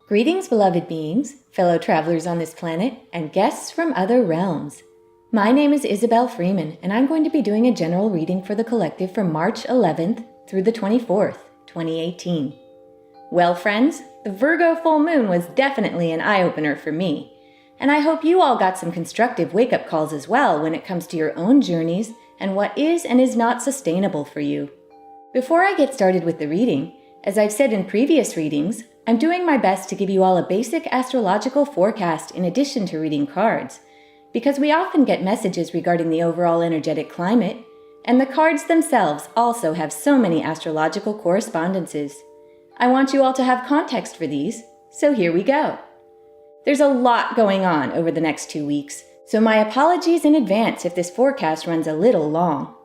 Greetings, beloved beings, fellow travelers on this planet, and guests from other realms. My name is Izobel Freeman, and I'm going to be doing a general reading for the collective from March 11th through the 24th, 2018. Well, friends, the Virgo full moon was definitely an eye-opener for me, and I hope you all got some constructive wake-up calls as well when it comes to your own journeys and what is and is not sustainable for you. Before I get started with the reading, as I've said in previous readings, I'm doing my best to give you all a basic astrological forecast in addition to reading cards, because we often get messages regarding the overall energetic climate, and the cards themselves also have so many astrological correspondences. I want you all to have context for these, so here we go. There's a lot going on over the next 2 weeks, so my apologies in advance if this forecast runs a little long.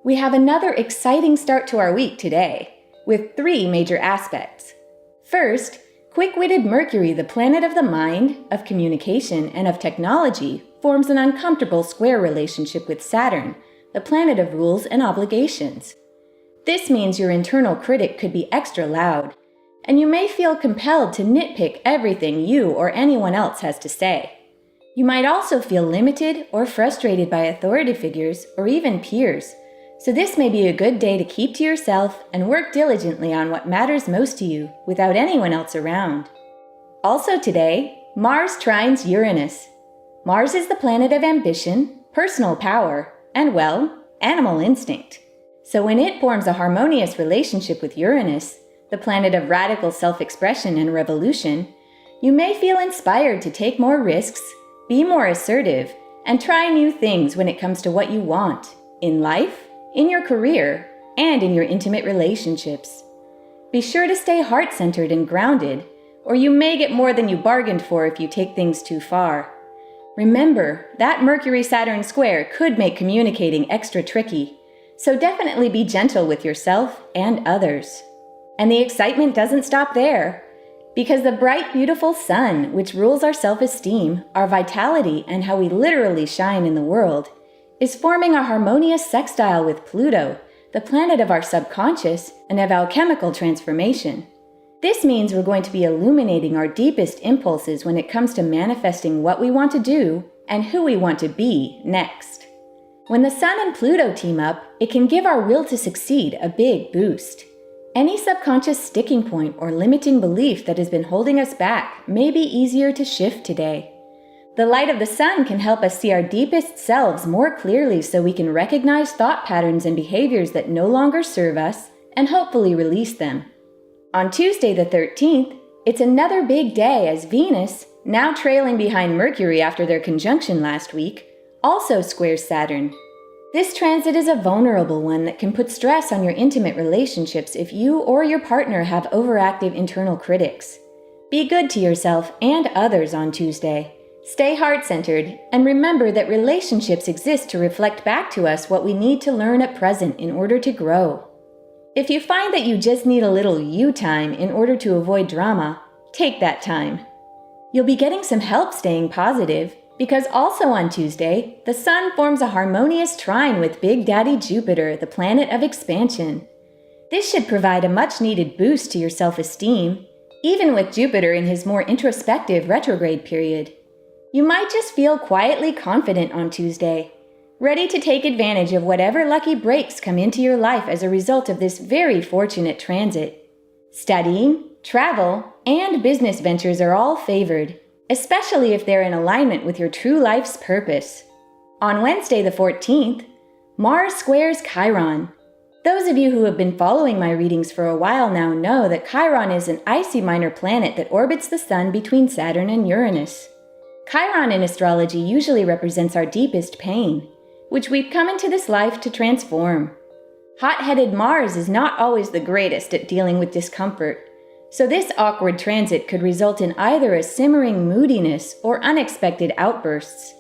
We have another exciting start to our week today, with 3 major aspects. First, quick-witted Mercury, the planet of the mind, of communication, and of technology, forms an uncomfortable square relationship with Saturn, the planet of rules and obligations. This means your internal critic could be extra loud, and you may feel compelled to nitpick everything you or anyone else has to say. You might also feel limited or frustrated by authority figures or even peers, so this may be a good day to keep to yourself and work diligently on what matters most to you without anyone else around. Also today, Mars trines Uranus. Mars is the planet of ambition, personal power, and, well, animal instinct. So when it forms a harmonious relationship with Uranus, the planet of radical self-expression and revolution, you may feel inspired to take more risks, be more assertive, and try new things when it comes to what you want in life, in your career, and in your intimate relationships. Be sure to stay heart-centered and grounded, or you may get more than you bargained for if you take things too far. Remember, that Mercury-Saturn square could make communicating extra tricky, so definitely be gentle with yourself and others. And the excitement doesn't stop there, because the bright, beautiful sun, which rules our self-esteem, our vitality, and how we literally shine in the world, is forming a harmonious sextile with Pluto, the planet of our subconscious and of alchemical transformation. This means we're going to be illuminating our deepest impulses when it comes to manifesting what we want to do and who we want to be next. When the Sun and Pluto team up, it can give our will to succeed a big boost. Any subconscious sticking point or limiting belief that has been holding us back may be easier to shift today. The light of the sun can help us see our deepest selves more clearly so we can recognize thought patterns and behaviors that no longer serve us and hopefully release them. On Tuesday the 13th, it's another big day as Venus, now trailing behind Mercury after their conjunction last week, also squares Saturn. This transit is a vulnerable one that can put stress on your intimate relationships if you or your partner have overactive internal critics. Be good to yourself and others on Tuesday. Stay heart-centered, and remember that relationships exist to reflect back to us what we need to learn at present in order to grow. If you find that you just need a little you time in order to avoid drama, take that time. You'll be getting some help staying positive, because also on Tuesday, the Sun forms a harmonious trine with Big Daddy Jupiter, the planet of expansion. This should provide a much-needed boost to your self-esteem, even with Jupiter in his more introspective retrograde period. You might just feel quietly confident on Tuesday, ready to take advantage of whatever lucky breaks come into your life as a result of this very fortunate transit. Studying, travel, and business ventures are all favored, especially if they're in alignment with your true life's purpose. On Wednesday the 14th, Mars squares Chiron. Those of you who have been following my readings for a while now know that Chiron is an icy minor planet that orbits the Sun between Saturn and Uranus. Chiron in astrology usually represents our deepest pain, which we've come into this life to transform. Hot-headed Mars is not always the greatest at dealing with discomfort, so this awkward transit could result in either a simmering moodiness or unexpected outbursts.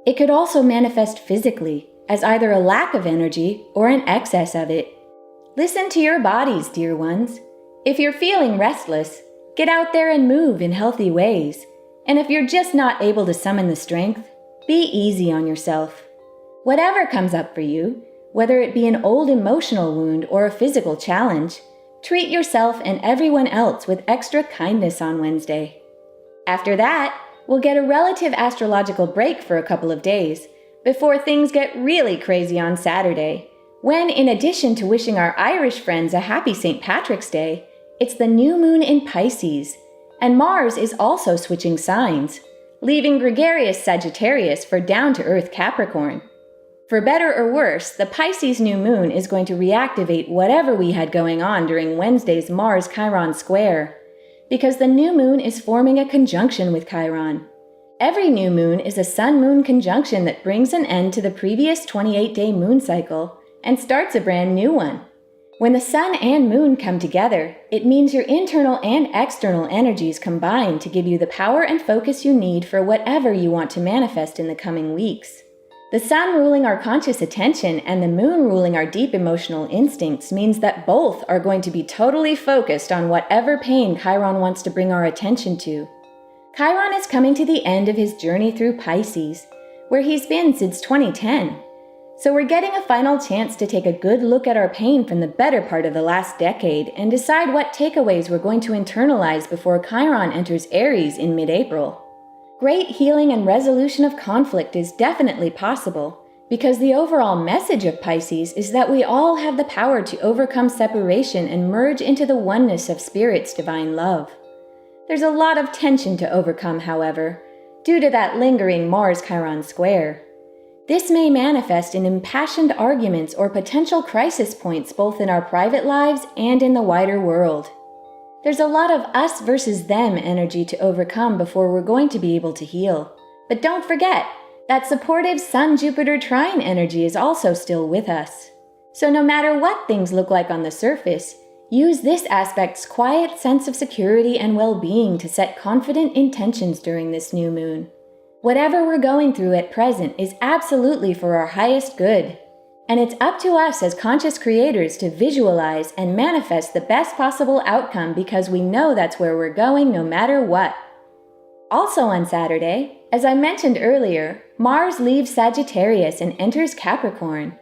It could also manifest physically, as either a lack of energy or an excess of it. Listen to your bodies, dear ones. If you're feeling restless, get out there and move in healthy ways. And if you're just not able to summon the strength, be easy on yourself. Whatever comes up for you, whether it be an old emotional wound or a physical challenge, treat yourself and everyone else with extra kindness on Wednesday. After that, we'll get a relative astrological break for a couple of days, before things get really crazy on Saturday, when, in addition to wishing our Irish friends a happy St. Patrick's Day, it's the new moon in Pisces, and Mars is also switching signs, leaving gregarious Sagittarius for down-to-earth Capricorn. For better or worse, the Pisces new moon is going to reactivate whatever we had going on during Wednesday's Mars-Chiron square, because the new moon is forming a conjunction with Chiron. Every new moon is a sun-moon conjunction that brings an end to the previous 28-day moon cycle and starts a brand new one. When the sun and moon come together, it means your internal and external energies combine to give you the power and focus you need for whatever you want to manifest in the coming weeks. The sun ruling our conscious attention and the moon ruling our deep emotional instincts means that both are going to be totally focused on whatever pain Chiron wants to bring our attention to. Chiron is coming to the end of his journey through Pisces, where he's been since 2010. So we're getting a final chance to take a good look at our pain from the better part of the last decade and decide what takeaways we're going to internalize before Chiron enters Aries in mid-April. Great healing and resolution of conflict is definitely possible, because the overall message of Pisces is that we all have the power to overcome separation and merge into the oneness of Spirit's divine love. There's a lot of tension to overcome, however, due to that lingering Mars-Chiron square. This may manifest in impassioned arguments or potential crisis points both in our private lives and in the wider world. There's a lot of us versus them energy to overcome before we're going to be able to heal. But don't forget, that supportive Sun-Jupiter trine energy is also still with us. So no matter what things look like on the surface, use this aspect's quiet sense of security and well-being to set confident intentions during this new moon. Whatever we're going through at present is absolutely for our highest good. And it's up to us as conscious creators to visualize and manifest the best possible outcome because we know that's where we're going no matter what. Also on Saturday, as I mentioned earlier, Mars leaves Sagittarius and enters Capricorn.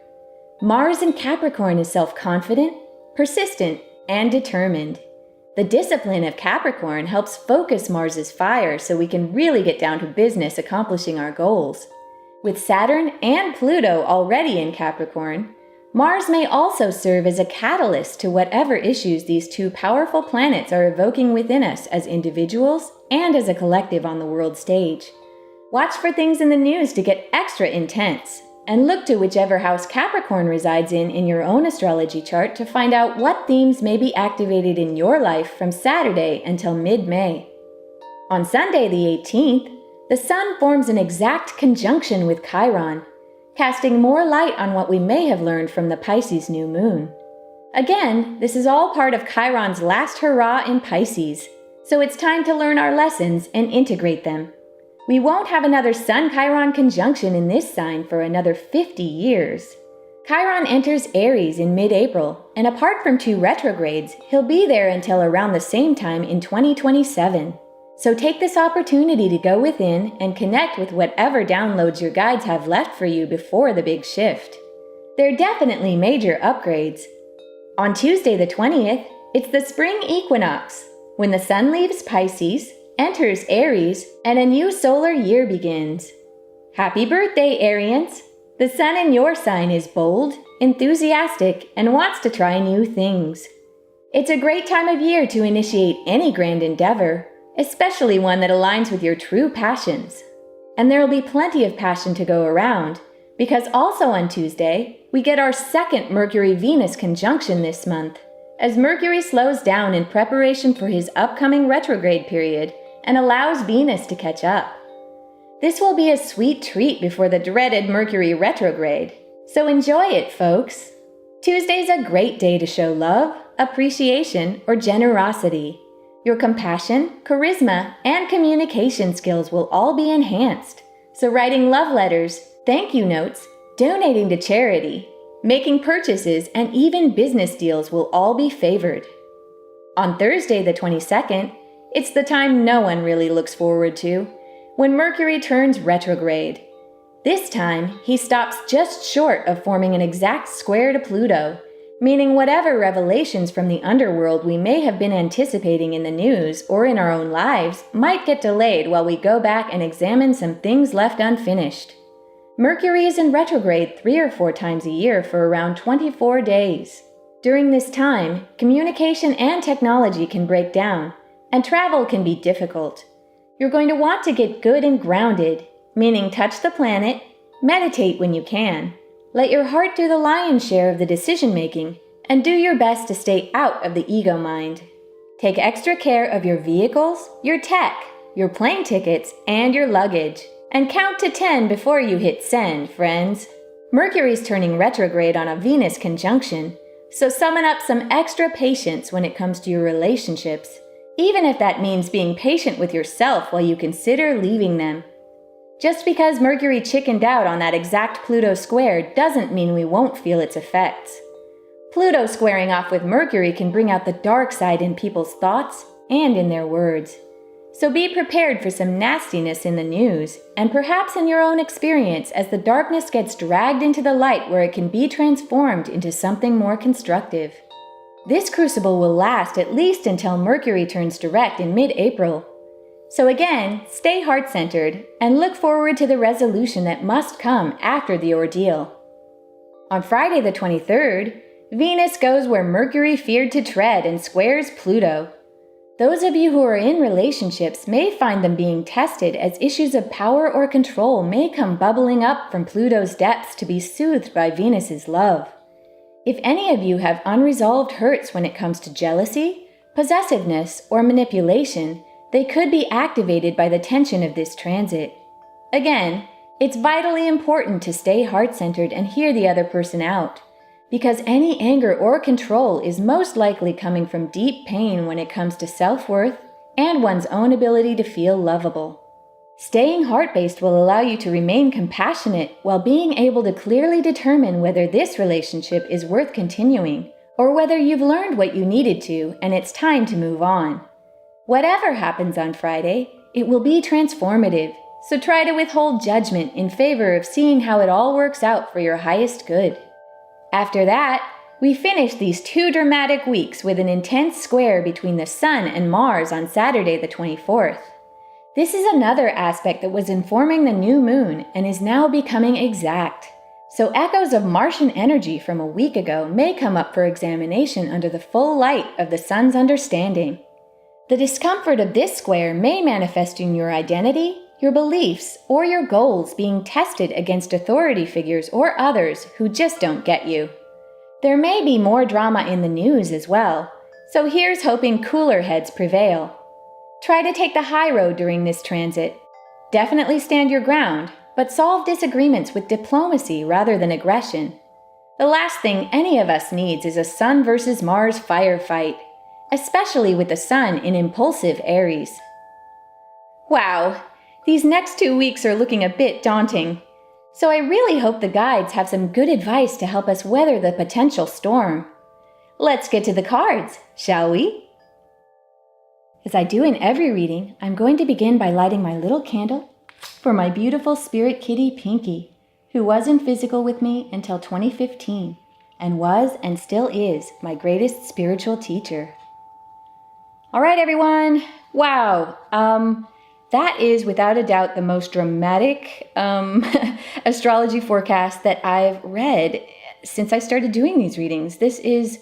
Mars in Capricorn is self-confident, persistent, and determined. The discipline of Capricorn helps focus Mars's fire so we can really get down to business accomplishing our goals. With Saturn and Pluto already in Capricorn, Mars may also serve as a catalyst to whatever issues these two powerful planets are evoking within us as individuals and as a collective on the world stage. Watch for things in the news to get extra intense, and look to whichever house Capricorn resides in your own astrology chart to find out what themes may be activated in your life from Saturday until mid-May. On Sunday the 18th, the Sun forms an exact conjunction with Chiron, casting more light on what we may have learned from the Pisces new moon. Again, this is all part of Chiron's last hurrah in Pisces, so it's time to learn our lessons and integrate them. We won't have another Sun-Chiron conjunction in this sign for another 50 years. Chiron enters Aries in mid-April, and apart from 2 retrogrades, he'll be there until around the same time in 2027. So take this opportunity to go within and connect with whatever downloads your guides have left for you before the big shift. They're definitely major upgrades. On Tuesday the 20th, it's the spring equinox, when the Sun leaves Pisces, enters Aries, and a new solar year begins. Happy birthday, Arians! The Sun in your sign is bold, enthusiastic, and wants to try new things. It's a great time of year to initiate any grand endeavor, especially one that aligns with your true passions. And there'll be plenty of passion to go around, because also on Tuesday, we get our second Mercury-Venus conjunction this month, as Mercury slows down in preparation for his upcoming retrograde period and allows Venus to catch up. This will be a sweet treat before the dreaded Mercury retrograde, so enjoy it, folks. Tuesday's a great day to show love, appreciation, or generosity. Your compassion, charisma, and communication skills will all be enhanced, so writing love letters, thank you notes, donating to charity, making purchases, and even business deals will all be favored. On Thursday the 22nd, it's the time no one really looks forward to, when Mercury turns retrograde. This time, he stops just short of forming an exact square to Pluto, meaning whatever revelations from the underworld we may have been anticipating in the news or in our own lives might get delayed while we go back and examine some things left unfinished. Mercury is in retrograde 3 or 4 times a year for around 24 days. During this time, communication and technology can break down, and travel can be difficult. You're going to want to get good and grounded, meaning touch the planet, meditate when you can. Let your heart do the lion's share of the decision-making, and do your best to stay out of the ego mind. Take extra care of your vehicles, your tech, your plane tickets, and your luggage. And count to 10 before you hit send, friends. Mercury's turning retrograde on a Venus conjunction, so summon up some extra patience when it comes to your relationships, even if that means being patient with yourself while you consider leaving them. Just because Mercury chickened out on that exact Pluto square doesn't mean we won't feel its effects. Pluto squaring off with Mercury can bring out the dark side in people's thoughts and in their words. So be prepared for some nastiness in the news, and perhaps in your own experience as the darkness gets dragged into the light where it can be transformed into something more constructive. This crucible will last at least until Mercury turns direct in mid-April. So again, stay heart-centered and look forward to the resolution that must come after the ordeal. On Friday the 23rd, Venus goes where Mercury feared to tread and squares Pluto. Those of you who are in relationships may find them being tested as issues of power or control may come bubbling up from Pluto's depths to be soothed by Venus's love. If any of you have unresolved hurts when it comes to jealousy, possessiveness, or manipulation, they could be activated by the tension of this transit. Again, it's vitally important to stay heart-centered and hear the other person out, because any anger or control is most likely coming from deep pain when it comes to self-worth and one's own ability to feel lovable. Staying heart-based will allow you to remain compassionate while being able to clearly determine whether this relationship is worth continuing, or whether you've learned what you needed to and it's time to move on. Whatever happens on Friday, it will be transformative, so try to withhold judgment in favor of seeing how it all works out for your highest good. After that, we finish these 2 dramatic weeks with an intense square between the Sun and Mars on Saturday the 24th. This is another aspect that was informing the new moon and is now becoming exact. So echoes of Martian energy from a week ago may come up for examination under the full light of the Sun's understanding. The discomfort of this square may manifest in your identity, your beliefs, or your goals being tested against authority figures or others who just don't get you. There may be more drama in the news as well, so here's hoping cooler heads prevail. Try to take the high road during this transit. Definitely stand your ground, but solve disagreements with diplomacy rather than aggression. The last thing any of us needs is a Sun versus Mars firefight, especially with the Sun in impulsive Aries. Wow, these next 2 weeks are looking a bit daunting. So I really hope the guides have some good advice to help us weather the potential storm. Let's get to the cards, shall we? As I do in every reading, I'm going to begin by lighting my little candle for my beautiful spirit kitty Pinky, who was in physical with me until 2015 and was and still is my greatest spiritual teacher. All right, everyone. Wow. That is without a doubt the most dramatic astrology forecast that I've read since I started doing these readings. This is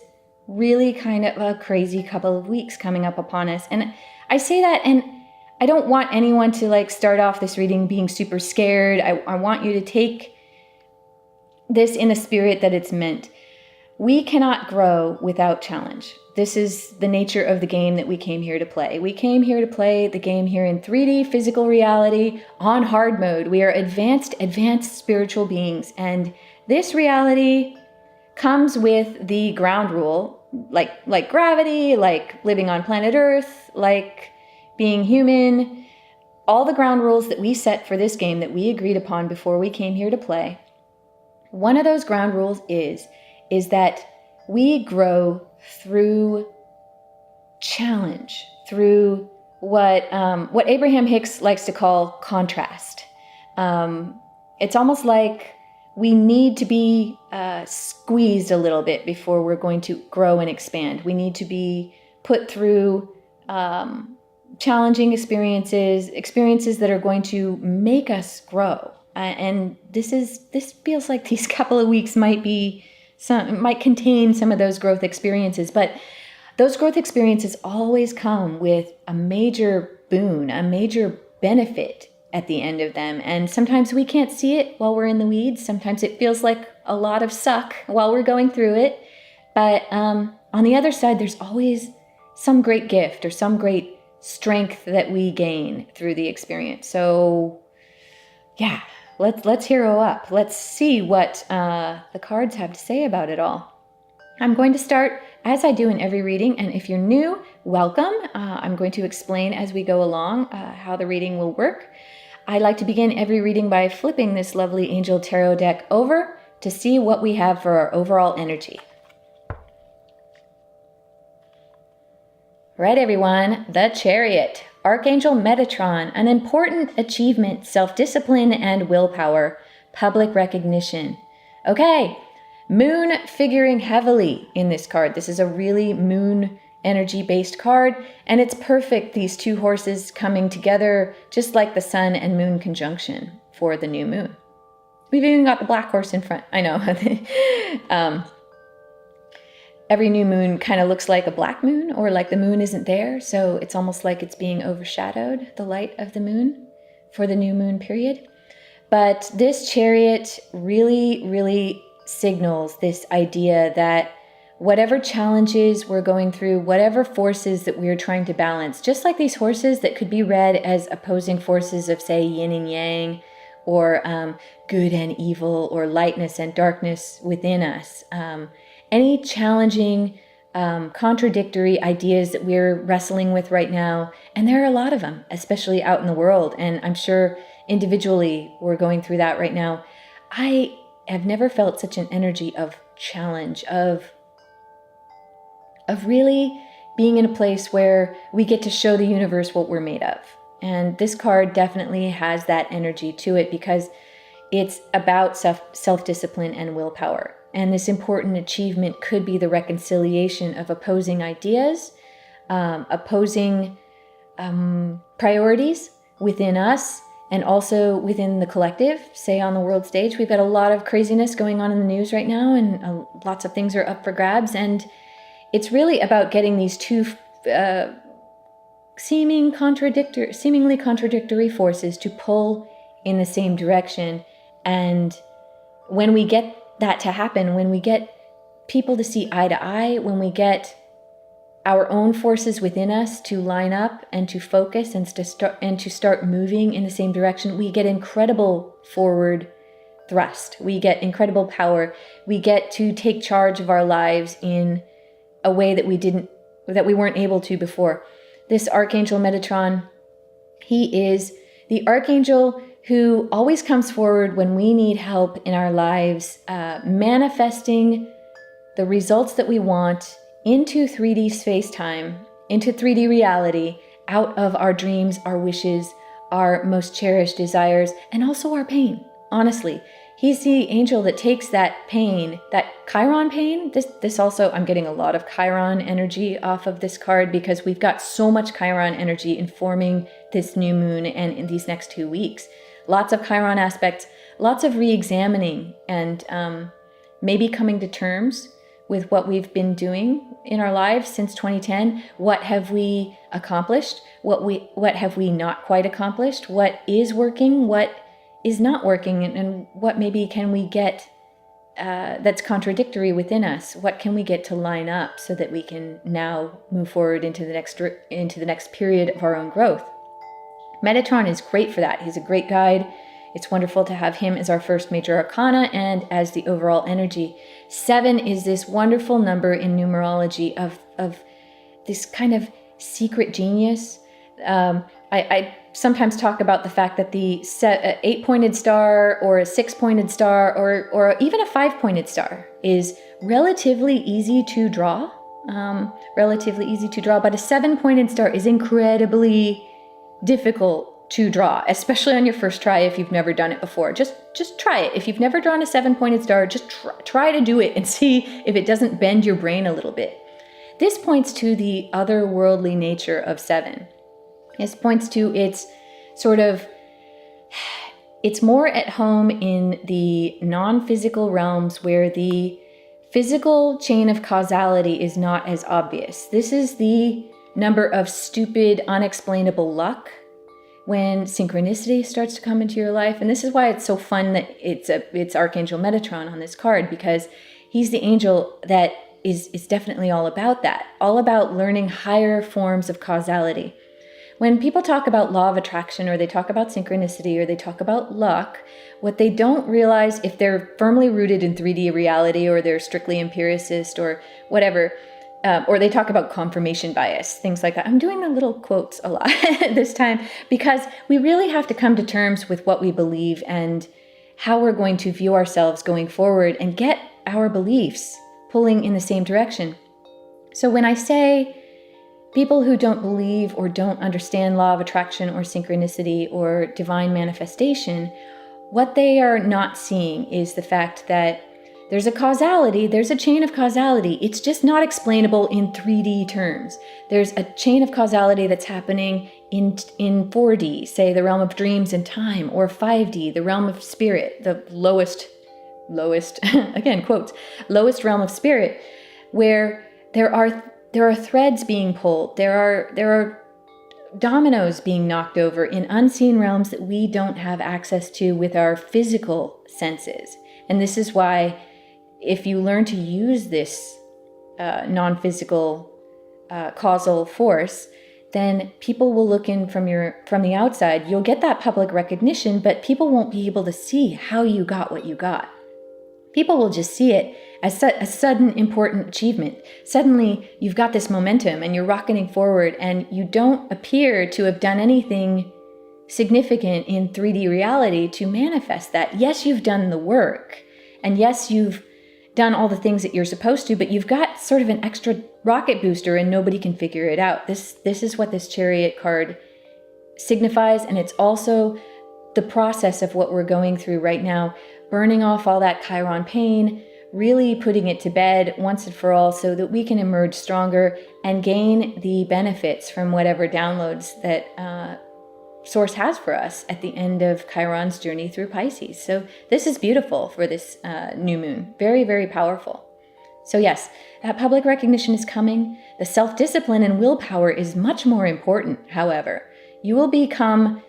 really kind of a crazy couple of weeks coming up upon us. And I say that, and I don't want anyone to start off this reading being super scared. I want you to take this in the spirit that it's meant. We cannot grow without challenge. This is the nature of the game that we came here to play. We came here to play the game here in 3D physical reality on hard mode. We are advanced spiritual beings. And this reality comes with the ground rule, like gravity, like living on planet Earth, like being human. All the ground rules that we set for this game that we agreed upon before we came here to play. One of those ground rules is that we grow through challenge, through what Abraham Hicks likes to call contrast. It's almost like we need to be squeezed a little bit before we're going to grow and expand. We need to be put through challenging experiences that are going to make us grow. And this feels like these couple of weeks might contain some of those growth experiences, but those growth experiences always come with a major boon, a major benefit at the end of them. And sometimes we can't see it while we're in the weeds. Sometimes it feels like a lot of suck while we're going through it. But on the other side, there's always some great gift or some great strength that we gain through the experience. So yeah, let's hero up. Let's see what the cards have to say about it all. I'm going to start as I do in every reading, and if you're new, welcome. I'm going to explain as we go along how the reading will work. I like to begin every reading by flipping this lovely Angel Tarot deck over to see what we have for our overall energy. Right, everyone, the Chariot, Archangel Metatron, an important achievement, self-discipline and willpower, public recognition. Okay, Moon figuring heavily in this card. This is a really moon energy-based card, and it's perfect, these two horses coming together, just like the sun and moon conjunction for the new moon. We've even got the black horse in front. I know. Every new moon kind of looks like a black moon, or like the moon isn't there, so it's almost like it's being overshadowed, the light of the moon, for the new moon period. But this Chariot really, really signals this idea that whatever challenges we're going through, whatever forces that we're trying to balance, just like these horses that could be read as opposing forces of, say, yin and yang, or good and evil, or lightness and darkness within us. Any challenging, contradictory ideas that we're wrestling with right now, and there are a lot of them, especially out in the world, and I'm sure individually we're going through that right now. I have never felt such an energy of challenge, of really being in a place where we get to show the universe what we're made of. And this card definitely has that energy to it because it's about self-discipline and willpower. And this important achievement could be the reconciliation of opposing ideas, opposing priorities within us, and also within the collective, say on the world stage. We've got a lot of craziness going on in the news right now, and lots of things are up for grabs. And it's really about getting these two seemingly contradictory forces to pull in the same direction. And when we get that to happen, when we get people to see eye to eye, when we get our own forces within us to line up and to focus and to start moving in the same direction, we get incredible forward thrust. We get incredible power. We get to take charge of our lives in a way that we weren't able to before. This Archangel Metatron, he is the archangel who always comes forward when we need help in our lives, manifesting the results that we want into 3D space-time, into 3D reality, out of our dreams, our wishes, our most cherished desires, and also our pain. Honestly, he's the angel that takes that pain, that Chiron pain. This also, I'm getting a lot of Chiron energy off of this card because we've got so much Chiron energy informing this new moon and in these next 2 weeks. Lots of Chiron aspects, lots of re-examining and maybe coming to terms with what we've been doing in our lives since 2010. What have we accomplished? What have we not quite accomplished? What is working? What is not working? And what maybe can we get that's contradictory within us? What can we get to line up so that we can now move forward into the next period of our own growth? Metatron is great for that. He's a great guide. It's wonderful to have him as our first major arcana and as the overall energy. 7 is this wonderful number in numerology of this kind of secret genius. I sometimes talk about the fact that the 8-pointed star or a 6-pointed star or even a 5-pointed star is relatively easy to draw. But a 7-pointed star is incredibly difficult to draw, especially on your first try if you've never done it before. Just try it. If you've never drawn a 7-pointed star, just try to do it and see if it doesn't bend your brain a little bit. This points to the otherworldly nature of 7. This points to its sort of, it's more at home in the non-physical realms where the physical chain of causality is not as obvious. This is the number of stupid, unexplainable luck when synchronicity starts to come into your life. And this is why it's so fun that it's Archangel Metatron on this card, because he's the angel that is definitely all about that, all about learning higher forms of causality. When people talk about law of attraction, or they talk about synchronicity, or they talk about luck, what they don't realize, if they're firmly rooted in 3D reality, or they're strictly empiricist or whatever, or they talk about confirmation bias, things like that. I'm doing the little quotes a lot this time because we really have to come to terms with what we believe and how we're going to view ourselves going forward and get our beliefs pulling in the same direction. So when I say people who don't believe or don't understand law of attraction or synchronicity or divine manifestation, what they are not seeing is the fact that there's a causality, there's a chain of causality. It's just not explainable in 3D terms. There's a chain of causality that's happening in 4D, say the realm of dreams and time, or 5D, the realm of spirit, the lowest, again, quotes, lowest realm of spirit, where there are threads being pulled. There are dominoes being knocked over in unseen realms that we don't have access to with our physical senses. And this is why, if you learn to use this non-physical causal force, then people will look in from the outside. You'll get that public recognition, but people won't be able to see how you got what you got. People will just see it as a sudden important achievement. Suddenly, you've got this momentum and you're rocketing forward, and you don't appear to have done anything significant in 3D reality to manifest that. Yes, you've done the work, and yes, you've done all the things that you're supposed to, but you've got sort of an extra rocket booster and nobody can figure it out. This is what this Chariot card signifies, and it's also the process of what we're going through right now, burning off all that Chiron pain, really putting it to bed once and for all so that we can emerge stronger and gain the benefits from whatever downloads that Source has for us at the end of Chiron's journey through Pisces. So this is beautiful for this new moon. Very, very powerful. So yes, that public recognition is coming. The self-discipline and willpower is much more important, however. You will become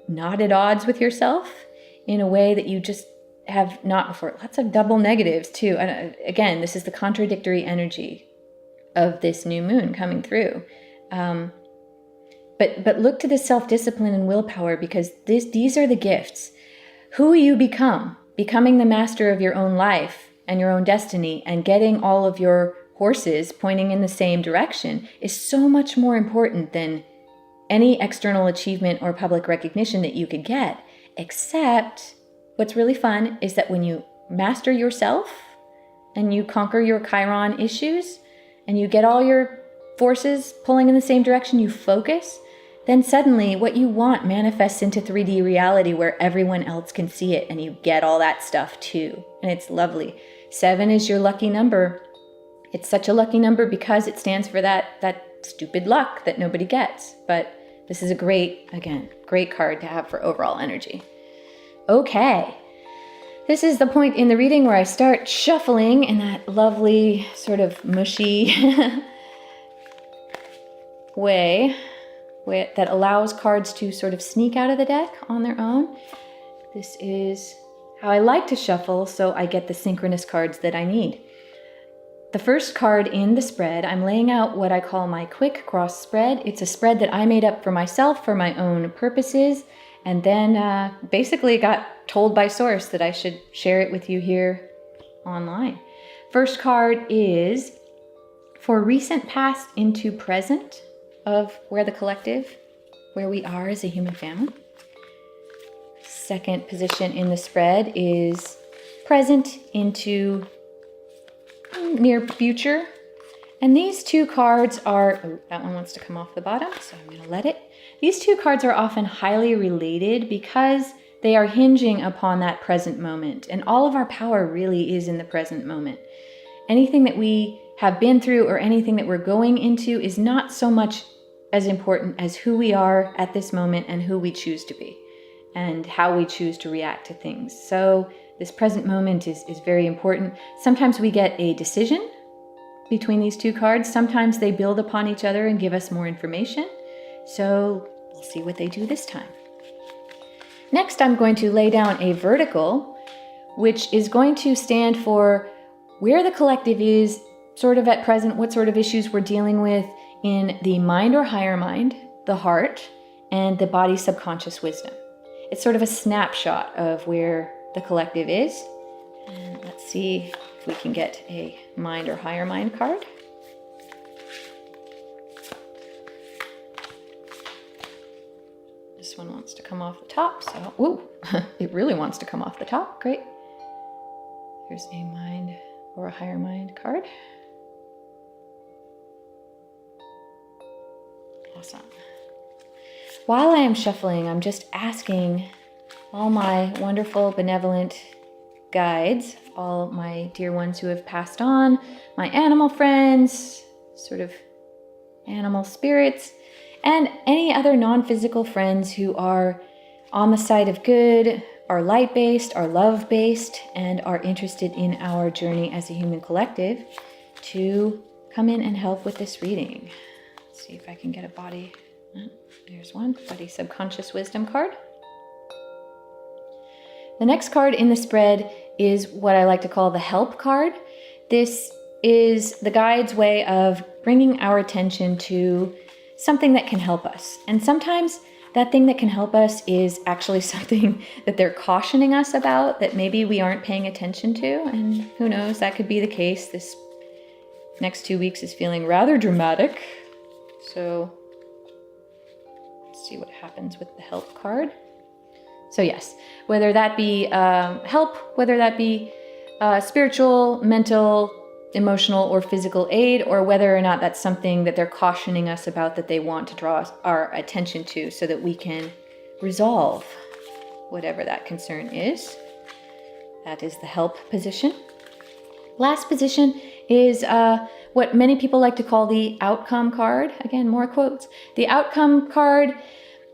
not at odds with yourself in a way that you just have not before. Lots of double negatives too. And again, this is the contradictory energy of this new moon coming through. But look to the self-discipline and willpower, because these are the gifts. Who you become, becoming the master of your own life and your own destiny, and getting all of your horses pointing in the same direction is so much more important than any external achievement or public recognition that you could get. Except what's really fun is that when you master yourself and you conquer your Chiron issues and you get all your forces pulling in the same direction, you focus, then suddenly what you want manifests into 3D reality where everyone else can see it, and you get all that stuff too. And it's lovely. 7 is your lucky number. It's such a lucky number because it stands for that stupid luck that nobody gets. But this is a great card to have for overall energy. Okay. This is the point in the reading where I start shuffling in that lovely sort of mushy way that allows cards to sort of sneak out of the deck on their own. This is how I like to shuffle so I get the synchronous cards that I need. The first card in the spread, I'm laying out what I call my quick cross spread. It's a spread that I made up for myself for my own purposes, and then basically got told by Source that I should share it with you here online. First card is for recent past into present of where the collective, where we are as a human family. Second position in the spread is present into near future. And these two cards are, oh, that one wants to come off the bottom, so I'm going to let it. These two cards are often highly related because they are hinging upon that present moment. And all of our power really is in the present moment. Anything that we have been through or anything that we're going into is not so much as important as who we are at this moment and who we choose to be and how we choose to react to things. So this present moment is very important. Sometimes we get a decision between these two cards. Sometimes they build upon each other and give us more information. So we'll see what they do this time. Next, I'm going to lay down a vertical, which is going to stand for where the collective is sort of at present, what sort of issues we're dealing with in the mind or higher mind, the heart, and the body's subconscious wisdom. It's sort of a snapshot of where the collective is. And let's see if we can get a mind or higher mind card. This one wants to come off the top, so, ooh, it really wants to come off the top. Great. Here's a mind or a higher mind card. Awesome. While I am shuffling, I'm just asking all my wonderful, benevolent guides, all my dear ones who have passed on, my animal friends, sort of animal spirits, and any other non-physical friends who are on the side of good, are light-based, are love-based, and are interested in our journey as a human collective to come in and help with this reading. Let's see if I can get a body. There's one, body subconscious wisdom card. The next card in the spread is what I like to call the help card. This is the guide's way of bringing our attention to something that can help us. And sometimes that thing that can help us is actually something that they're cautioning us about that maybe we aren't paying attention to. And who knows, that could be the case. This next 2 weeks is feeling rather dramatic. So let's see what happens with the help card. So yes, whether that be help, whether that be spiritual, mental, emotional, or physical aid, or whether or not that's something that they're cautioning us about that they want to draw our attention to so that we can resolve whatever that concern is. That is the help position. Last position is what many people like to call the outcome card. Again, more quotes. The outcome card,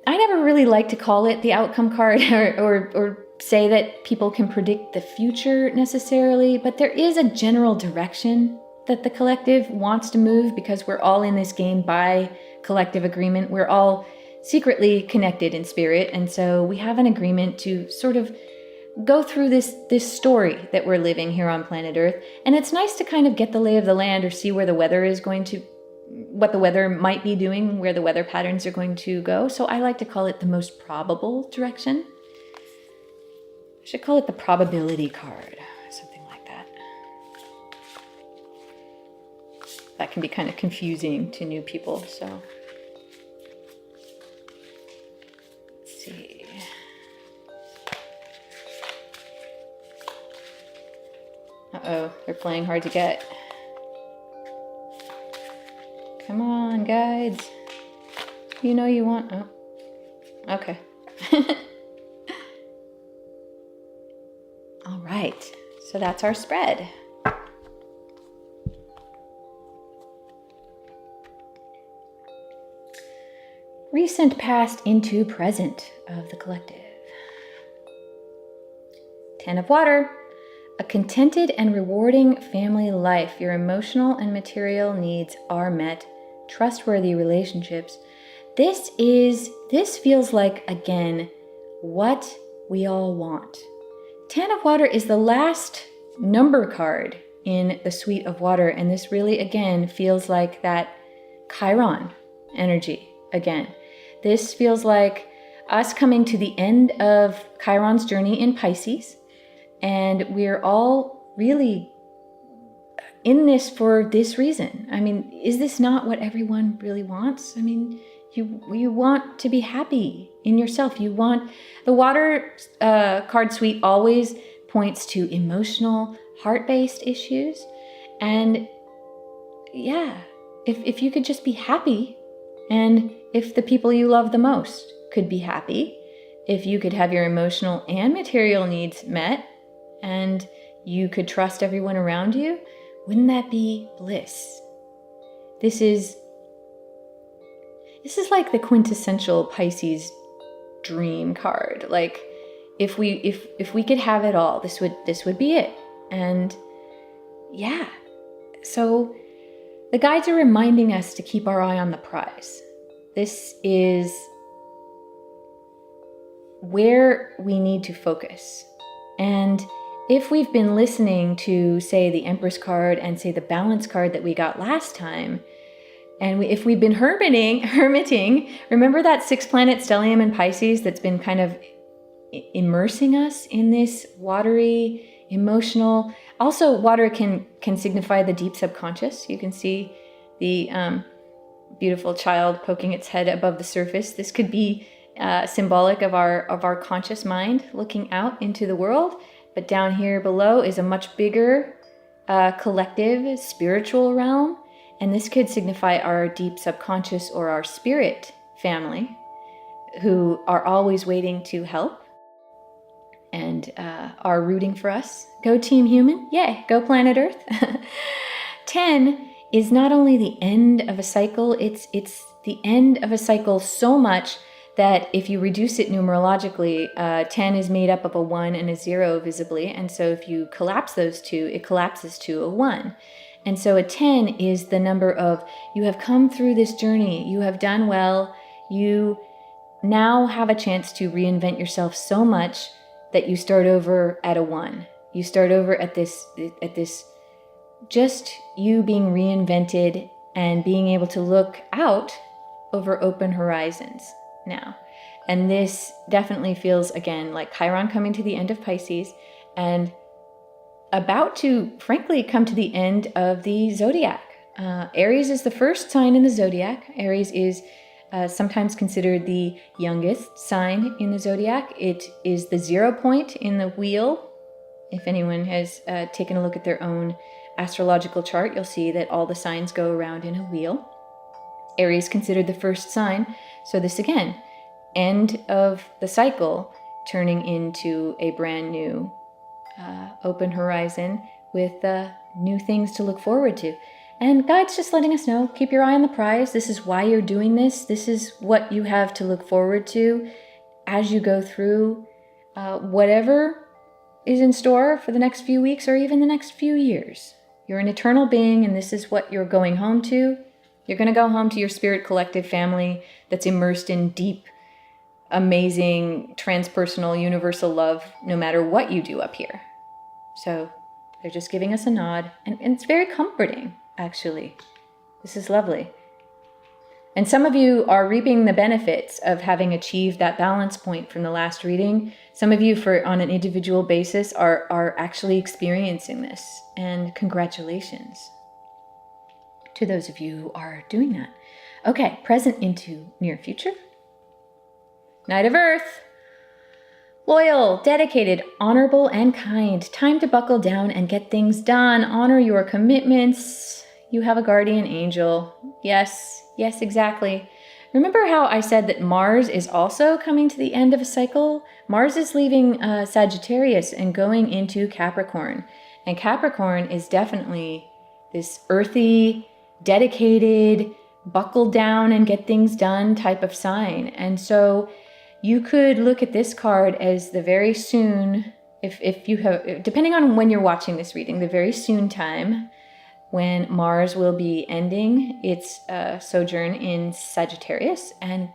I never really like to call it the outcome card or say that people can predict the future necessarily, but there is a general direction that the collective wants to move because we're all in this game by collective agreement. We're all secretly connected in spirit, and so we have an agreement to sort of go through this story that we're living here on planet Earth. And it's nice to kind of get the lay of the land or see where the weather is going to, what the weather might be doing, where the weather patterns are going to go. So I like to call it the most probable direction. I should call it the probability card, something like that. That can be kind of confusing to new people, so. Let's see. Uh-oh, they're playing hard to get. Come on, guides. You know you want, oh, okay. All right, so that's our spread. Recent, past, into present of the collective. 10 of water. A contented and rewarding family life. Your emotional and material needs are met. Trustworthy relationships. This feels like, again, what we all want. 10 of water is the last number card in the suite of water, and this really, again, feels like that Chiron energy again. This feels like us coming to the end of Chiron's journey in Pisces, and we're all really in this for this reason. I mean, is this not what everyone really wants? I mean, you want to be happy in yourself. You want, the water card suite always points to emotional, heart-based issues. And yeah, if you could just be happy, and if the people you love the most could be happy, if you could have your emotional and material needs met, and you could trust everyone around you, wouldn't that be bliss? This is like the quintessential Pisces dream card. Like, if we could have it all, this would be it. And yeah, so the guides are reminding us to keep our eye on the prize. This is where we need to focus. And if we've been listening to, say, the Empress card and, say, the Balance card that we got last time, and if we've been hermiting, remember that 6-planet stellium in Pisces that's been kind of immersing us in this watery, emotional. Also, water can signify the deep subconscious. You can see the beautiful child poking its head above the surface. This could be symbolic of our conscious mind looking out into the world. But down here below is a much bigger collective spiritual realm. And this could signify our deep subconscious or our spirit family, who are always waiting to help and are rooting for us. Go Team Human. Yay. Go Planet Earth. 10 is not only the end of a cycle, it's the end of a cycle so much that if you reduce it numerologically, 10 is made up of a 1 and a 0 visibly. And so if you collapse those two, it collapses to a 1. And so a 10 is the number of, you have come through this journey, you have done well, you now have a chance to reinvent yourself so much that you start over at a 1. You start over at this just you being reinvented and being able to look out over open horizons now. And this definitely feels, again, like Chiron coming to the end of Pisces and about to, frankly, come to the end of the zodiac. Aries is the first sign in the zodiac. Aries is sometimes considered the youngest sign in the zodiac. It is the 0 point in the wheel. If anyone has taken a look at their own astrological chart, you'll see that all the signs go around in a wheel. Aries considered the first sign. So this, again, end of the cycle, turning into a brand new open horizon with new things to look forward to. And Guide's just letting us know, keep your eye on the prize. This is why you're doing this. This is what you have to look forward to as you go through whatever is in store for the next few weeks or even the next few years. You're an eternal being, and this is what you're going home to. You're going to go home to your spirit collective family that's immersed in deep, amazing, transpersonal, universal love, no matter what you do up here. So they're just giving us a nod, and it's very comforting, actually. This is lovely. And some of you are reaping the benefits of having achieved that balance point from the last reading. Some of you, on an individual basis, are actually experiencing this, and congratulations to those of you who are doing that. Okay, present into near future. Knight of Earth. Loyal, dedicated, honorable, and kind. Time to buckle down and get things done. Honor your commitments. You have a guardian angel. Yes, exactly. Remember how I said that Mars is also coming to the end of a cycle? Mars is leaving Sagittarius and going into Capricorn. And Capricorn is definitely this earthy, dedicated, buckle down and get things done type of sign. And so you could look at this card as the very soon, if you have, depending on when you're watching this reading, the very soon time when Mars will be ending its sojourn in Sagittarius and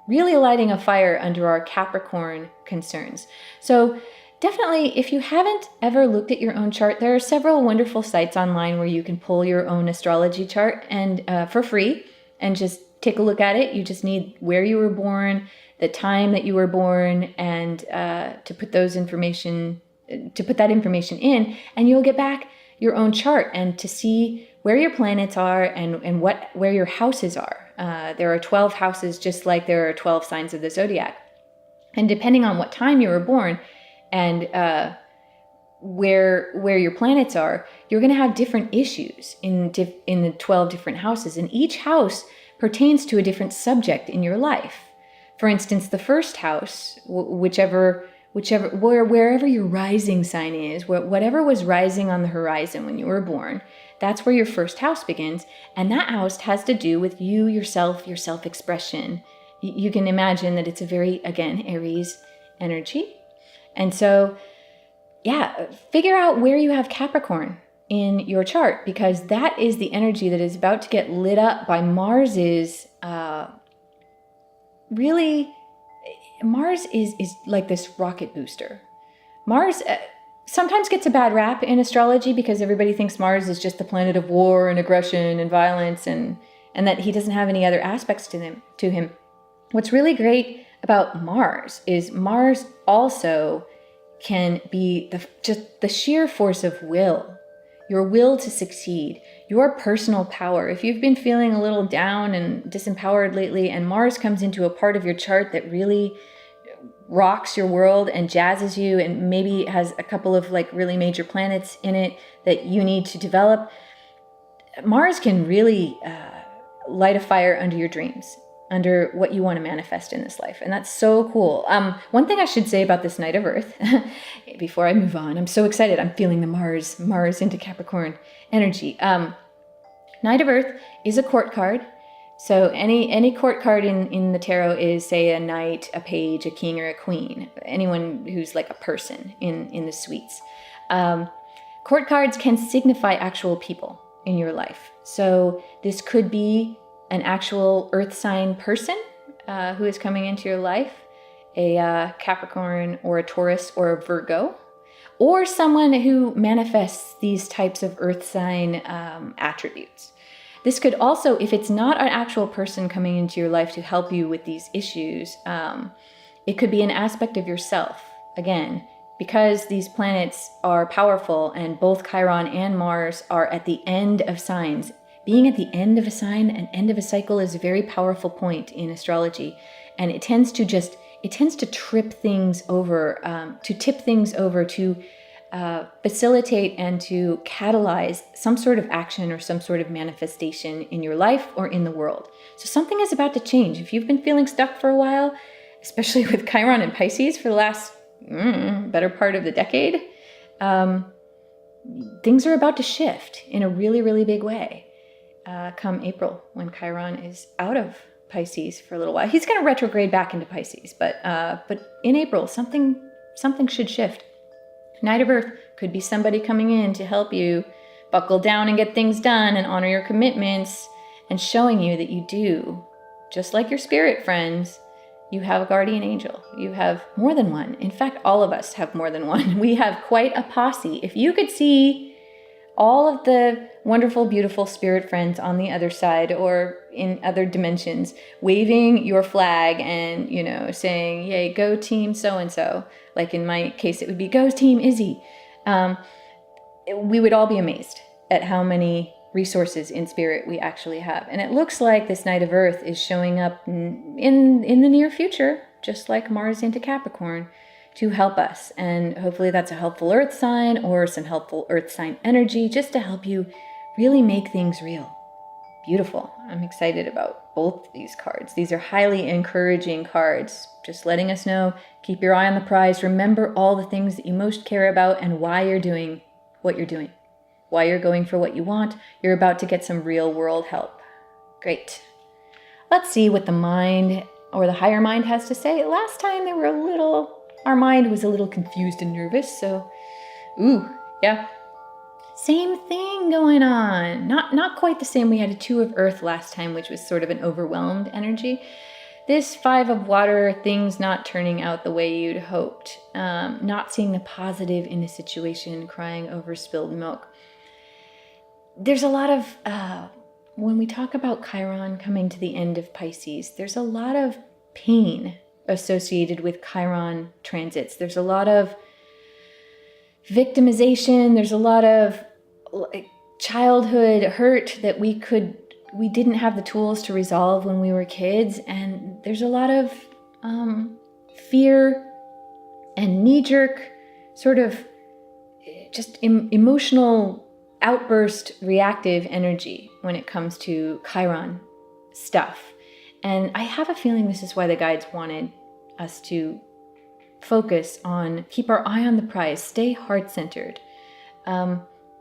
really lighting a fire under our Capricorn concerns. So definitely, if you haven't ever looked at your own chart, there are several wonderful sites online where you can pull your own astrology chart and for free and just take a look at it. You just need where you were born, the time that you were born, and to put that information in, and you'll get back your own chart and to see where your planets are and where your houses are. There are 12 houses, just like there are 12 signs of the zodiac. And depending on what time you were born and where your planets are, you're going to have different issues in the 12 different houses, and each house pertains to a different subject in your life. For instance, the first house, wherever your rising sign is, whatever was rising on the horizon when you were born, that's where your first house begins. And that house has to do with you, yourself, your self-expression. You can imagine that it's a very, again, Aries energy. And so, yeah, figure out where you have Capricorn in your chart, because that is the energy that is about to get lit up by Mars's, Mars is like this rocket booster. Mars sometimes gets a bad rap in astrology because everybody thinks Mars is just the planet of war and aggression and violence, and that he doesn't have any other aspects to him. What's really great about Mars is Mars also can be just the sheer force of will, your will to succeed, your personal power. If you've been feeling a little down and disempowered lately, and Mars comes into a part of your chart that really rocks your world and jazzes you, and maybe has a couple of like really major planets in it that you need to develop, Mars can really light a fire under your dreams, under what you want to manifest in this life. And that's so cool. One thing I should say about this Night of Earth, before I move on, I'm so excited. I'm feeling the Mars into Capricorn energy. Night of Earth is a court card. So any court card in the tarot is, say, a knight, a page, a king, or a queen. Anyone who's like a person in the suites. Court cards can signify actual people in your life. So this could be an actual earth sign person who is coming into your life, a Capricorn or a Taurus or a Virgo, or someone who manifests these types of earth sign attributes. This could also, if it's not an actual person coming into your life to help you with these issues, it could be an aspect of yourself. Again, because these planets are powerful and both Chiron and Mars are at the end of signs. Being at the end of a sign, an end of a cycle, is a very powerful point in astrology. And it tends to trip things over, to tip things over, to facilitate and to catalyze some sort of action or some sort of manifestation in your life or in the world. So something is about to change. If you've been feeling stuck for a while, especially with Chiron and Pisces for the last better part of the decade, things are about to shift in a really, really big way come April, when Chiron is out of Pisces for a little while. He's going to retrograde back into Pisces, but in April, something should shift. Night of Earth could be somebody coming in to help you buckle down and get things done and honor your commitments, and showing you that you do, just like your spirit friends, you have a guardian angel. You have more than one. In fact, all of us have more than one. We have quite a posse. If you could see all of the wonderful, beautiful spirit friends on the other side or in other dimensions waving your flag and, saying, yay, go team so-and-so. Like in my case, it would be go team Izzy. We would all be amazed at how many resources in spirit we actually have. And it looks like this Night of Earth is showing up in the near future, just like Mars into Capricorn, to help us. And hopefully that's a helpful earth sign or some helpful earth sign energy, just to help you really make things real. Beautiful. I'm excited about both these cards. These are highly encouraging cards, just letting us know, keep your eye on the prize. Remember all the things that you most care about and why you're doing what you're doing, why you're going for what you want. You're about to get some real world help. Great. Let's see what the mind or the higher mind has to say. Last time our mind was a little confused and nervous. So, yeah. Same thing going on. Not quite the same. We had a 2 of Earth last time, which was sort of an overwhelmed energy. This 5 of Water, things not turning out the way you'd hoped. Not seeing the positive in a situation, crying over spilled milk. There's a lot of, when we talk about Chiron coming to the end of Pisces, there's a lot of pain associated with Chiron transits. There's a lot of victimization. There's a lot of childhood hurt that we didn't have the tools to resolve when we were kids. And there's a lot of fear and knee-jerk sort of just emotional outburst, reactive energy when it comes to Chiron stuff. And I have a feeling this is why the guides wanted us to focus on, keep our eye on the prize, stay heart-centered.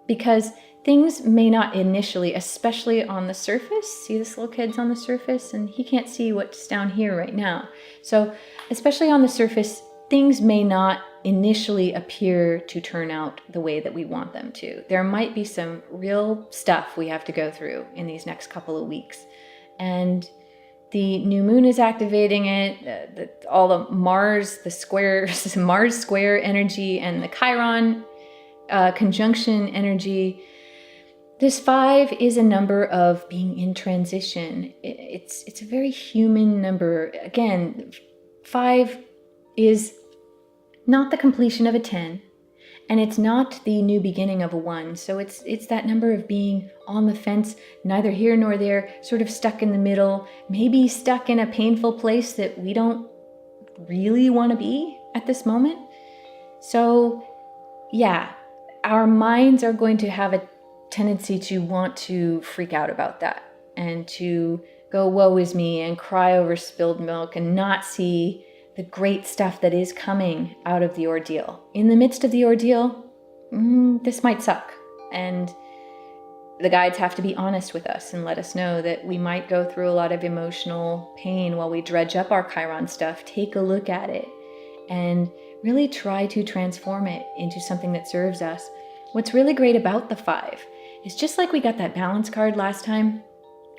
Because things may not initially, especially on the surface, see this little kid's on the surface and he can't see what's down here right now. So especially on the surface, things may not initially appear to turn out the way that we want them to. There might be some real stuff we have to go through in these next couple of weeks. And the new moon is activating it, all the Mars square energy and the Chiron conjunction energy. This 5 is a number of being in transition. It's a very human number. Again, 5 is not the completion of a 10, and it's not the new beginning of a 1. So it's that number of being on the fence, neither here nor there, sort of stuck in the middle, maybe stuck in a painful place that we don't really want to be at this moment. So yeah, our minds are going to have a tendency to want to freak out about that and to go, woe is me, and cry over spilled milk and not see the great stuff that is coming out of the ordeal. In the midst of the ordeal, this might suck. And the guides have to be honest with us and let us know that we might go through a lot of emotional pain while we dredge up our Chiron stuff. Take a look at it and really try to transform it into something that serves us. What's really great about the 5 is, just like we got that balance card last time,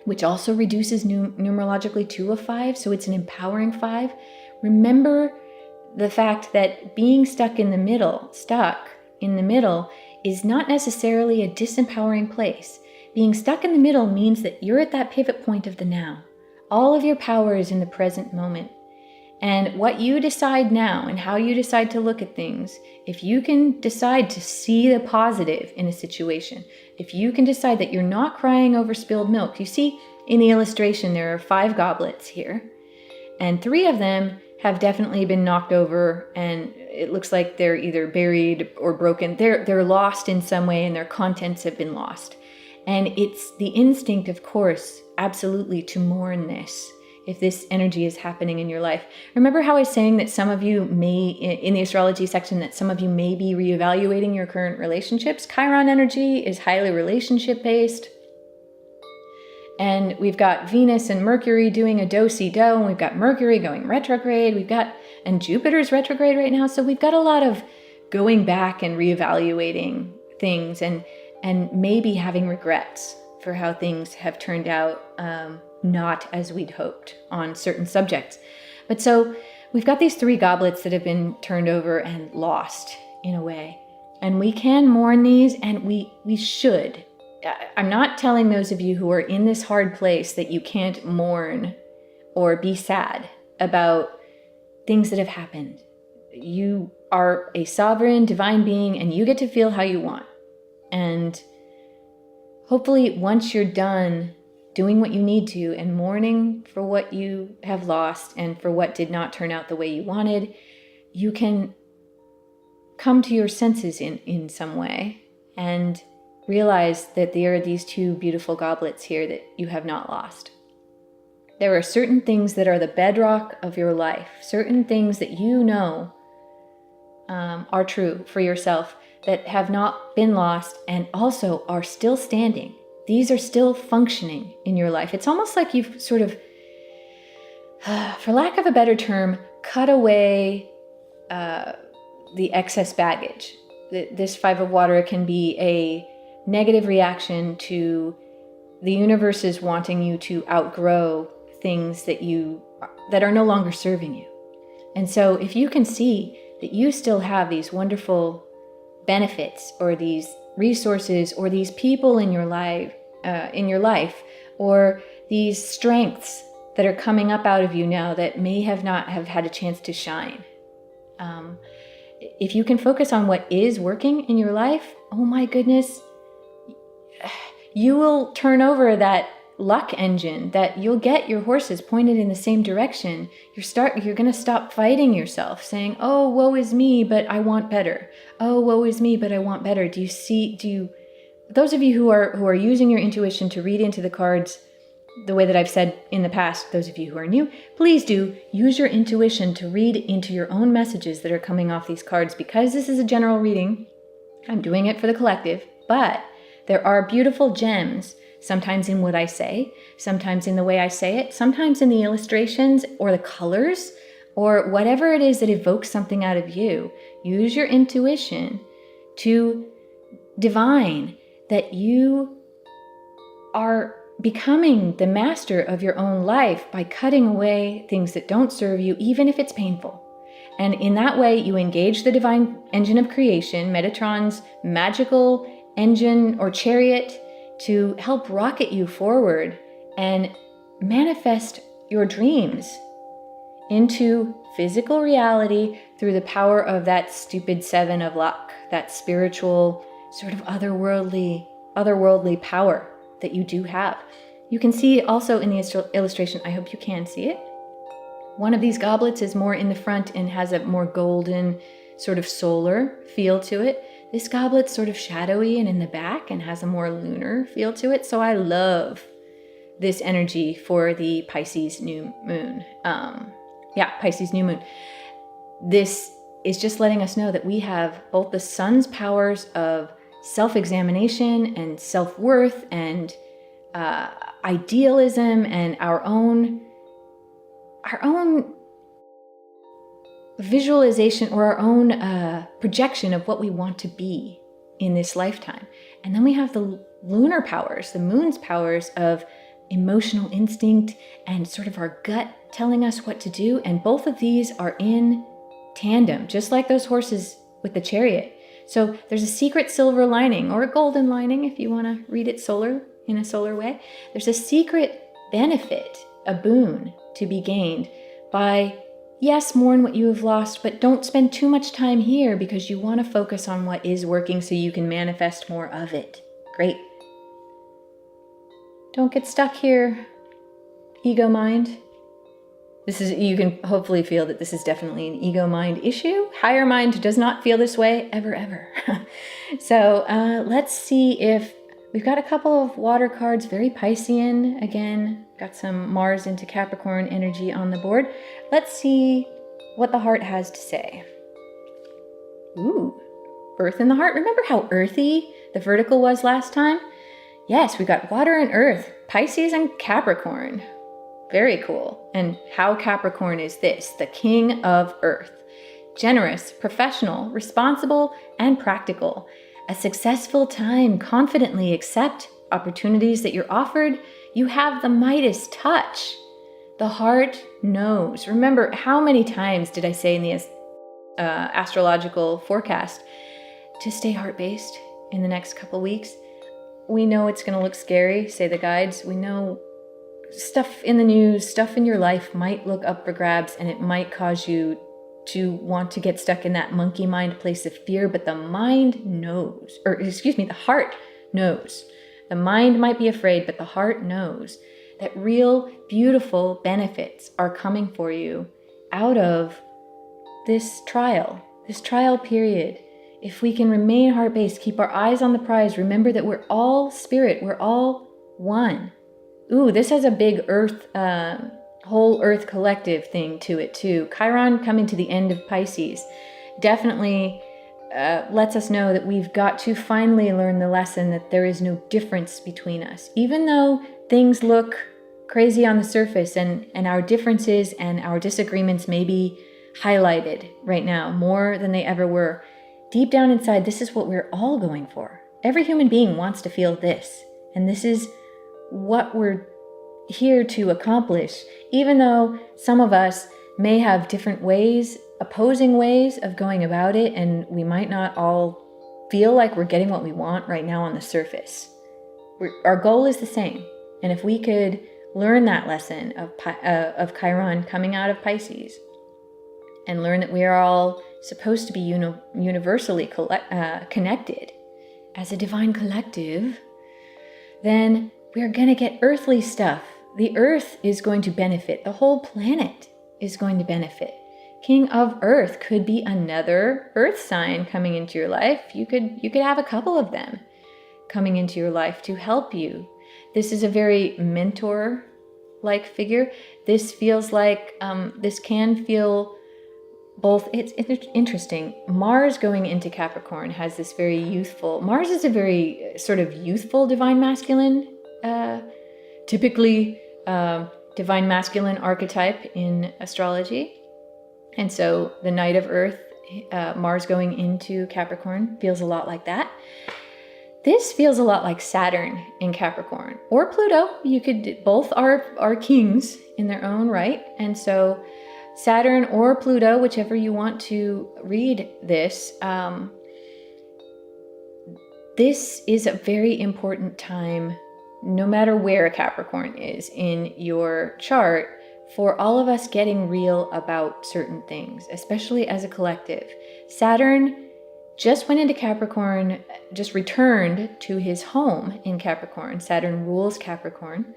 which also reduces numerologically to a 5, so it's an empowering 5. Remember the fact that being stuck in the middle is not necessarily a disempowering place. Being stuck in the middle means that you're at that pivot point of the now. All of your power is in the present moment. And what you decide now and how you decide to look at things, if you can decide to see the positive in a situation, if you can decide that you're not crying over spilled milk. You see, in the illustration, there are 5 goblets here, and 3 of them have definitely been knocked over, and it looks like they're either buried or broken. They're lost in some way, and their contents have been lost. And it's the instinct, of course, absolutely, to mourn this if this energy is happening in your life. Remember how I was saying that some of you may, in the astrology section, that some of you may be reevaluating your current relationships? Chiron energy is highly relationship-based. And we've got Venus and Mercury doing a do-si-do, and we've got Mercury going retrograde, and Jupiter's retrograde right now. So we've got a lot of going back and reevaluating things and maybe having regrets for how things have turned out not as we'd hoped on certain subjects. But so we've got these 3 goblets that have been turned over and lost in a way. And we can mourn these, and we should. I'm not telling those of you who are in this hard place that you can't mourn or be sad about things that have happened. You are a sovereign divine being, and you get to feel how you want. And hopefully once you're done doing what you need to and mourning for what you have lost and for what did not turn out the way you wanted, you can come to your senses in some way and realize that there are these 2 beautiful goblets here that you have not lost. There are certain things that are the bedrock of your life, certain things that you know are true for yourself that have not been lost and also are still standing. These are still functioning in your life. It's almost like you've sort of, for lack of a better term, cut away the excess baggage. This 5 of water can be a negative reaction to the universe is wanting you to outgrow things that are no longer serving you. And so if you can see that you still have these wonderful benefits or these resources or these people in your life, or these strengths that are coming up out of you now that may have not have had a chance to shine. If you can focus on what is working in your life, oh my goodness, you will turn over that luck engine, that you'll get your horses pointed in the same direction. You're going to stop fighting yourself, saying, oh, woe is me, but I want better. Oh, woe is me, but I want better. Those of you who are using your intuition to read into the cards the way that I've said in the past, those of you who are new, please do use your intuition to read into your own messages that are coming off these cards. Because this is a general reading, I'm doing it for the collective, but there are beautiful gems, sometimes in what I say, sometimes in the way I say it, sometimes in the illustrations or the colors or whatever it is that evokes something out of you. Use your intuition to divine that you are becoming the master of your own life by cutting away things that don't serve you, even if it's painful. And in that way, you engage the divine engine of creation, Metatron's magical engine or chariot, to help rocket you forward and manifest your dreams into physical reality through the power of that stupid 7 of luck, that spiritual sort of otherworldly power that you do have. You can see also in the illustration, I hope you can see it. One of these goblets is more in the front and has a more golden sort of solar feel to it. This goblet's sort of shadowy and in the back and has a more lunar feel to it. So I love this energy for the Pisces new moon. Pisces new moon. This is just letting us know that we have both the sun's powers of self-examination and self-worth and idealism and our own visualization or our own projection of what we want to be in this lifetime. And then we have the lunar powers, the moon's powers of emotional instinct and sort of our gut telling us what to do. And both of these are in tandem, just like those horses with the chariot. So there's a secret silver lining, or a golden lining if you want to read it in a solar way. There's a secret benefit, a boon to be gained by, yes, mourn what you have lost, but don't spend too much time here because you want to focus on what is working so you can manifest more of it. Great. Don't get stuck here, ego mind. You can hopefully feel that this is definitely an ego mind issue. Higher mind does not feel this way ever. So let's see if we've got a couple of water cards, very Piscean. Again, got some Mars into Capricorn energy on the board. Let's see what the heart has to say. Ooh, earth in the heart. Remember how earthy the vertical was last time? Yes, we got water and earth, Pisces and Capricorn. Very cool. And how Capricorn is this? The king of earth. Generous, professional, responsible, and practical. A successful time. Confidently accept opportunities that you're offered. You have the Midas touch. The heart knows. Remember, how many times did I say in the astrological forecast to stay heart-based in the next couple weeks? We know it's going to look scary, say the guides. We know stuff in the news, stuff in your life might look up for grabs, and it might cause you to want to get stuck in that monkey mind place of fear, but the mind knows, the heart knows. The mind might be afraid, but the heart knows that real, beautiful benefits are coming for you out of this trial period. If we can remain heart-based, keep our eyes on the prize, remember that we're all spirit, we're all one. Ooh, this has a big earth, whole earth collective thing to it too. Chiron coming to the end of Pisces definitely lets us know that we've got to finally learn the lesson that there is no difference between us. Even though things look crazy on the surface and our differences and our disagreements may be highlighted right now more than they ever were, deep down inside, this is what we're all going for. Every human being wants to feel this, and this is what we're here to accomplish, even though some of us may have different ways, opposing ways of going about it, and we might not all feel like we're getting what we want right now on the surface. Our goal is the same, and if we could learn that lesson of Chiron coming out of Pisces and learn that we are all supposed to be universally connected as a divine collective, then we're going to get earthly stuff. The earth is going to benefit. The whole planet is going to benefit. King of Earth could be another earth sign coming into your life. You could have a couple of them coming into your life to help you. This is a very mentor-like figure. This feels like, this can feel both. It's interesting. Mars going into Capricorn has this very youthful, Mars is a very sort of youthful divine masculine, typically divine masculine archetype in astrology. And so the Knight of Earth, Mars going into Capricorn, feels a lot like that. This feels a lot like Saturn in Capricorn, or Pluto. You could, both are kings in their own right. And so Saturn or Pluto, whichever you want to read this, this is a very important time, no matter where Capricorn is in your chart, for all of us getting real about certain things, especially as a collective. Saturn just went into Capricorn, just returned to his home in Capricorn. Saturn rules Capricorn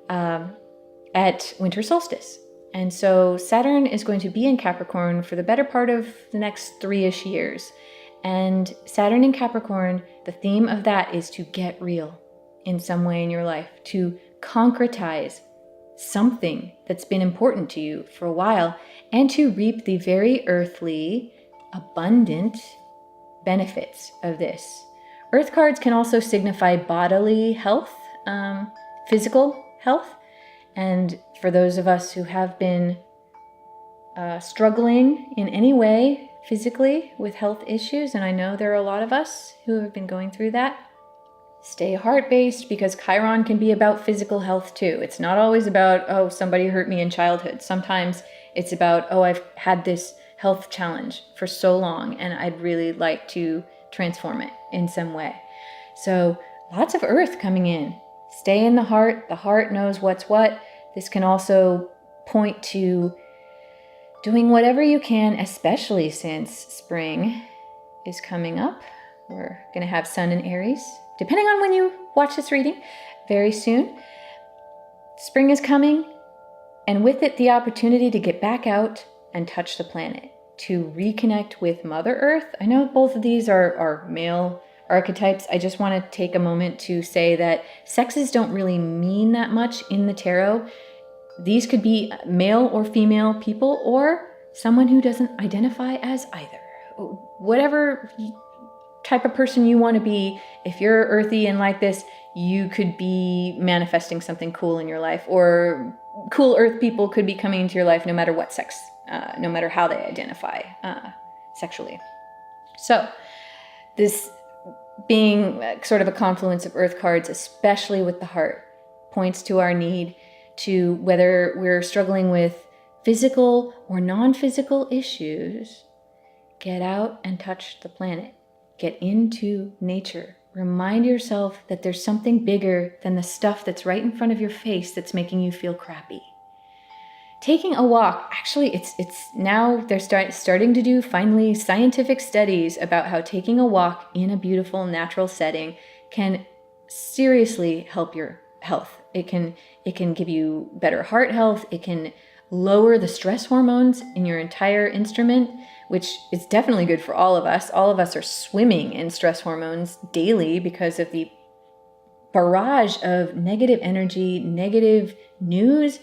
at winter solstice. And so Saturn is going to be in Capricorn for the better part of the next 3-ish years. And Saturn in Capricorn, the theme of that is to get real in some way in your life, to concretize something that's been important to you for a while, and to reap the very earthly, abundant benefits of this. Earth cards can also signify bodily health, physical health. And for those of us who have been struggling in any way physically with health issues, and I know there are a lot of us who have been going through that, stay heart-based, because Chiron can be about physical health too. It's not always about, oh, somebody hurt me in childhood. Sometimes it's about, oh, I've had this health challenge for so long and I'd really like to transform it in some way. So lots of earth coming in. Stay in the heart. The heart knows what's what. This can also point to doing whatever you can, especially since spring is coming up. We're going to have Sun in Aries, depending on when you watch this reading, very soon. Spring is coming, and with it, the opportunity to get back out and touch the planet, to reconnect with Mother Earth. I know both of these are male archetypes. I just want to take a moment to say that sexes don't really mean that much in the tarot. These could be male or female people, or someone who doesn't identify as either. Whatever type of person you want to be, if you're earthy and like this, you could be manifesting something cool in your life, or cool earth people could be coming into your life no matter what sex, no matter how they identify sexually. So this being sort of a confluence of earth cards, especially with the heart, points to our need to, whether we're struggling with physical or non-physical issues, get out and touch the planet. Get into nature. Remind yourself that there's something bigger than the stuff that's right in front of your face that's making you feel crappy. Taking a walk, actually, it's now they're starting to do finally scientific studies about how taking a walk in a beautiful natural setting can seriously help your health. It can give you better heart health. It can lower the stress hormones in your entire instrument, which is definitely good for all of us. All of us are swimming in stress hormones daily because of the barrage of negative energy, negative news,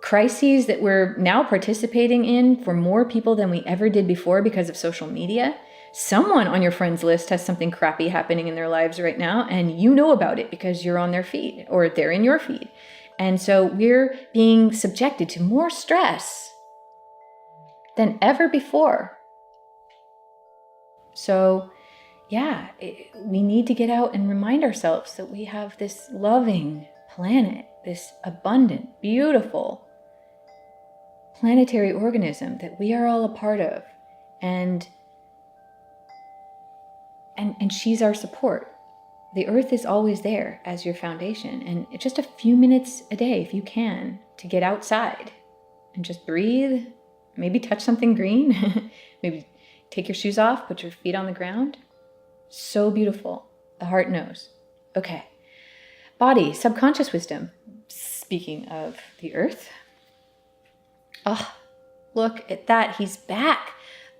crises that we're now participating in for more people than we ever did before because of social media. Someone on your friends list has something crappy happening in their lives right now, and you know about it because you're on their feed or they're in your feed. And so we're being subjected to more stress than ever before. So yeah, we need to get out and remind ourselves that we have this loving planet, this abundant, beautiful planetary organism that we are all a part of. And she's our support. The earth is always there as your foundation. And it's just a few minutes a day, if you can, to get outside and just breathe, maybe touch something green, maybe take your shoes off, put your feet on the ground. So beautiful. The heart knows. Okay. Body, subconscious wisdom. Speaking of the earth. Oh, look at that. He's back.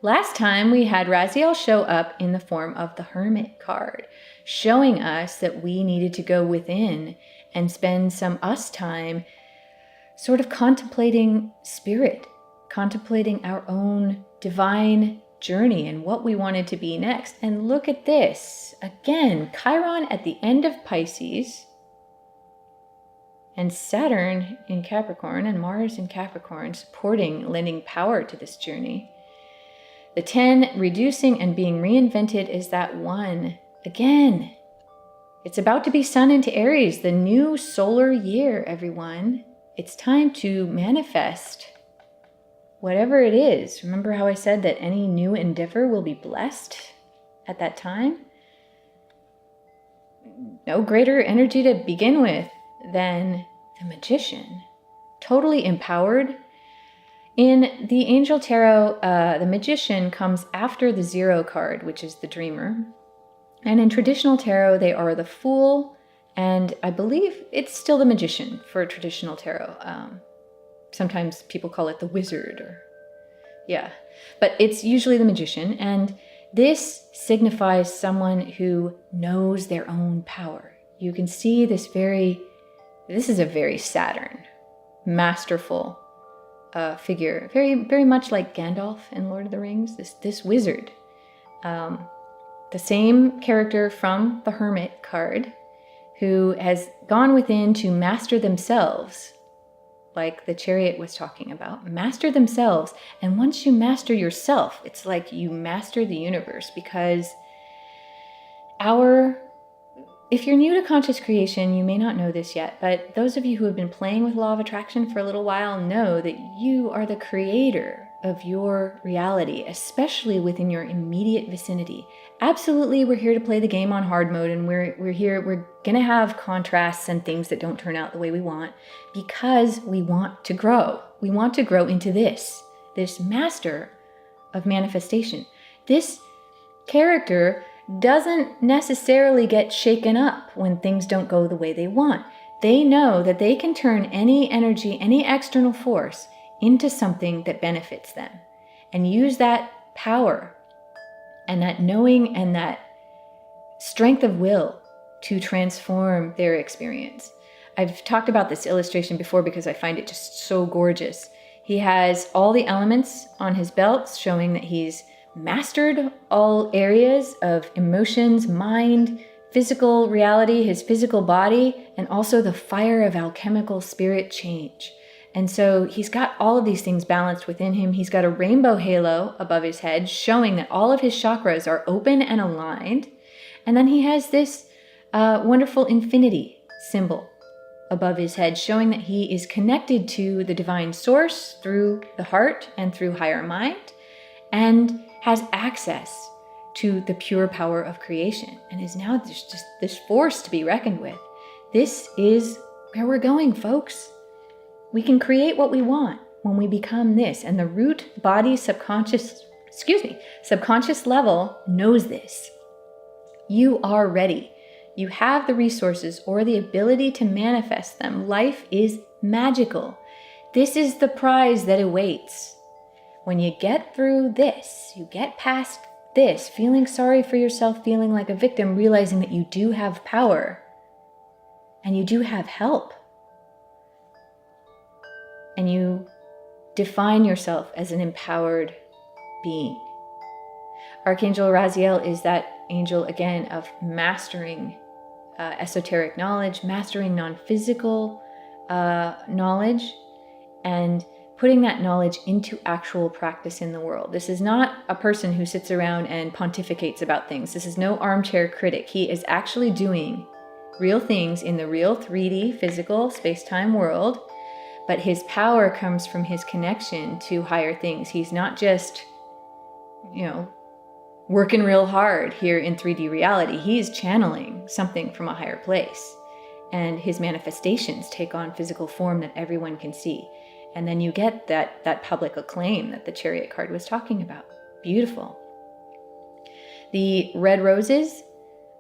Last time we had Raziel show up in the form of the Hermit card, showing us that we needed to go within and spend some us time sort of contemplating spirit, contemplating our own divine journey and what we wanted to be next. And look at this. Again, Chiron at the end of Pisces, and Saturn in Capricorn and Mars in Capricorn, supporting, lending power to this journey. The 10, reducing and being reinvented, is that 1. Again, it's about to be Sun into Aries, the new solar year, everyone. It's time to manifest whatever it is. Remember how I said that any new endeavor will be blessed at that time? No greater energy to begin with than the Magician. Totally empowered. In the Angel Tarot, the Magician comes after the 0 card, which is the Dreamer. And in traditional tarot, they are the Fool, and I believe it's still the Magician for traditional tarot. Sometimes people call it the Wizard, but it's usually the Magician. And this signifies someone who knows their own power. You can see this is a very Saturn, masterful figure, very, very much like Gandalf in Lord of the Rings, this wizard. The same character from the Hermit card, who has gone within to master themselves, like the Chariot was talking about. Master themselves. And once you master yourself, it's like you master the universe, because if you're new to conscious creation, you may not know this yet, but those of you who have been playing with law of attraction for a little while know that you are the creator of your reality, especially within your immediate vicinity. Absolutely, we're here to play the game on hard mode, and we're gonna have contrasts and things that don't turn out the way we want, because we want to grow. We want to grow into this master of manifestation. This character doesn't necessarily get shaken up when things don't go the way they want. They know that they can turn any energy, any external force, into something that benefits them, and use that power and that knowing and that strength of will to transform their experience. I've talked about this illustration before because I find it just so gorgeous. He has all the elements on his belt, showing that he's mastered all areas of emotions, mind, physical reality, his physical body, and also the fire of alchemical spirit change. And so he's got all of these things balanced within him. He's got a rainbow halo above his head, showing that all of his chakras are open and aligned. And then he has this wonderful infinity symbol above his head, showing that he is connected to the divine source through the heart and through higher mind, and has access to the pure power of creation, and is now just this force to be reckoned with. This is where we're going, folks. We can create what we want when we become this, and the root body subconscious level knows this. You are ready. You have the resources or the ability to manifest them. Life is magical. This is the prize that awaits. When you get through this, you get past this, feeling sorry for yourself, feeling like a victim, realizing that you do have power and you do have help. And you define yourself as an empowered being. Archangel Raziel is that angel, again, of mastering esoteric knowledge, mastering non-physical knowledge, and putting that knowledge into actual practice in the world. This is not a person who sits around and pontificates about things. This is no armchair critic. He is actually doing real things in the real 3D physical space-time world, but his power comes from his connection to higher things. He's not just, working real hard here in 3D reality. He's channeling something from a higher place, and his manifestations take on physical form that everyone can see. And then you get that public acclaim that the Chariot card was talking about. Beautiful. The red roses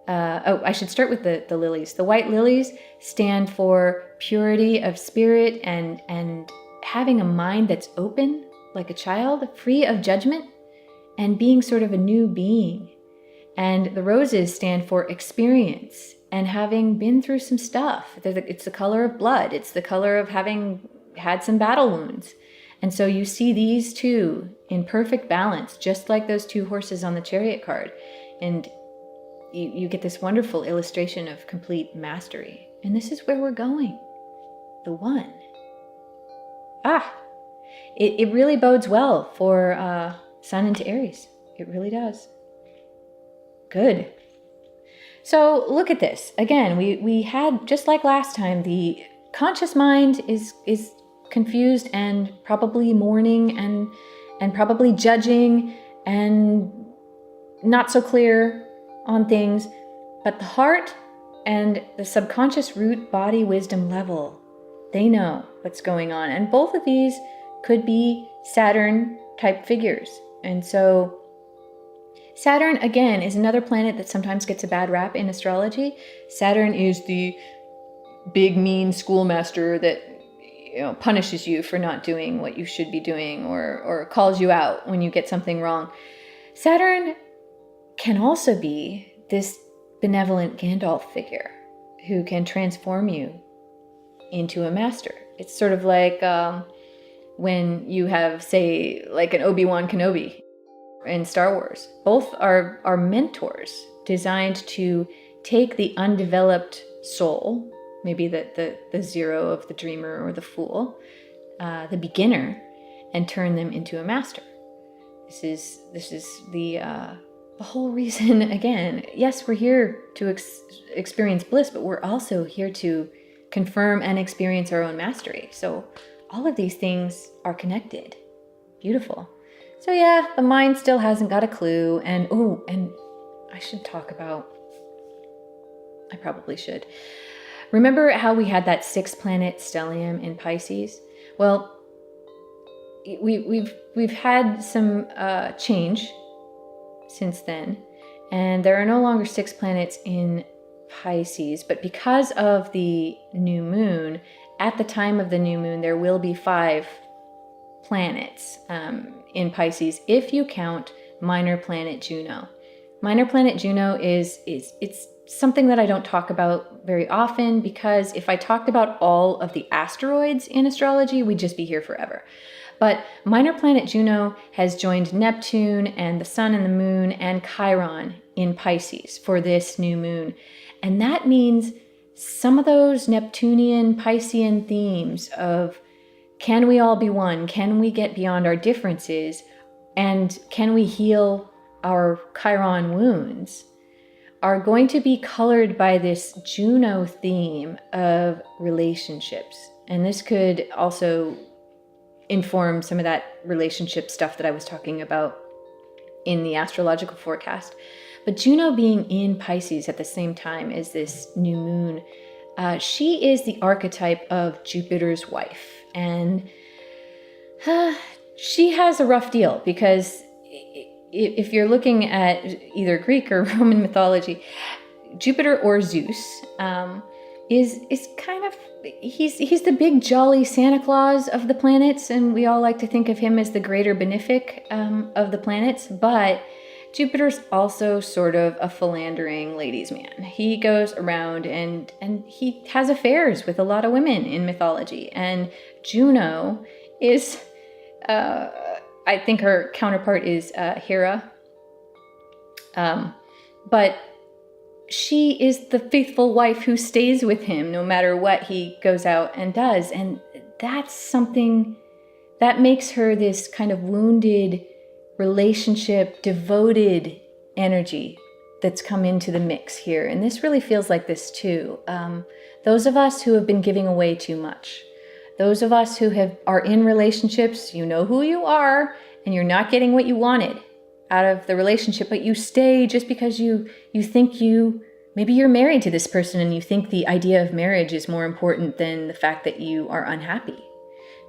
I should start with the lilies. The white lilies stand for purity of spirit and having a mind that's open, like a child, free of judgment, and being sort of a new being. And the roses stand for experience and having been through some stuff. It's the color of blood. It's the color of having had some battle wounds. And so you see these two in perfect balance, just like those two horses on the Chariot card. And you get this wonderful illustration of complete mastery. And this is where we're going. The one. It really bodes well for Sun into Aries. It really does. Good. So look at this. Again, we had, just like last time, the conscious mind is confused and probably mourning and probably judging and not so clear on things. But the heart and the subconscious root body wisdom level, they know what's going on. And both of these could be Saturn type figures. And so Saturn, again, is another planet that sometimes gets a bad rap in astrology. Saturn is the big, mean schoolmaster that punishes you for not doing what you should be doing or calls you out when you get something wrong. Saturn can also be this benevolent Gandalf figure who can transform you into a master. It's sort of like when you have, say, like an Obi-Wan Kenobi in Star Wars. Both are mentors designed to take the undeveloped soul, maybe the zero of the dreamer or the fool, the beginner, and turn them into a master. This is the whole reason. Again, yes, we're here to experience bliss, but we're also here to confirm and experience our own mastery. So all of these things are connected. Beautiful. So yeah, the mind still hasn't got a clue. And I should talk about, I probably should. Remember how we had that 6-planet stellium in Pisces? Well, we've had some change since then, and there are no longer 6 planets in Pisces, but because of the new moon, at the time of the new moon, there will be 5 planets in Pisces if you count minor planet Juno. Minor planet Juno it's something that I don't talk about very often, because if I talked about all of the asteroids in astrology, we'd just be here forever. But minor planet Juno has joined Neptune and the Sun and the Moon and Chiron in Pisces for this new moon. And that means some of those Neptunian, Piscean themes of, can we all be one? Can we get beyond our differences? And can we heal our Chiron wounds? Are going to be colored by this Juno theme of relationships. And this could also inform some of that relationship stuff that I was talking about in the astrological forecast. But Juno being in Pisces at the same time as this new moon, she is the archetype of Jupiter's wife. And she has a rough deal, because if you're looking at either Greek or Roman mythology, Jupiter or Zeus is kind of, he's the big jolly Santa Claus of the planets, and we all like to think of him as the greater benefic of the planets. But Jupiter's also sort of a philandering ladies' man. He goes around and he has affairs with a lot of women in mythology. And Juno is, I think her counterpart is Hera. But she is the faithful wife who stays with him no matter what he goes out and does. And that's something that makes her this kind of wounded relationship, devoted energy that's come into the mix here. And this really feels like this too. Those of us who have been giving away too much, those of us who are in relationships, you know who you are, and you're not getting what you wanted out of the relationship, but you stay just because you think maybe you're married to this person and you think the idea of marriage is more important than the fact that you are unhappy.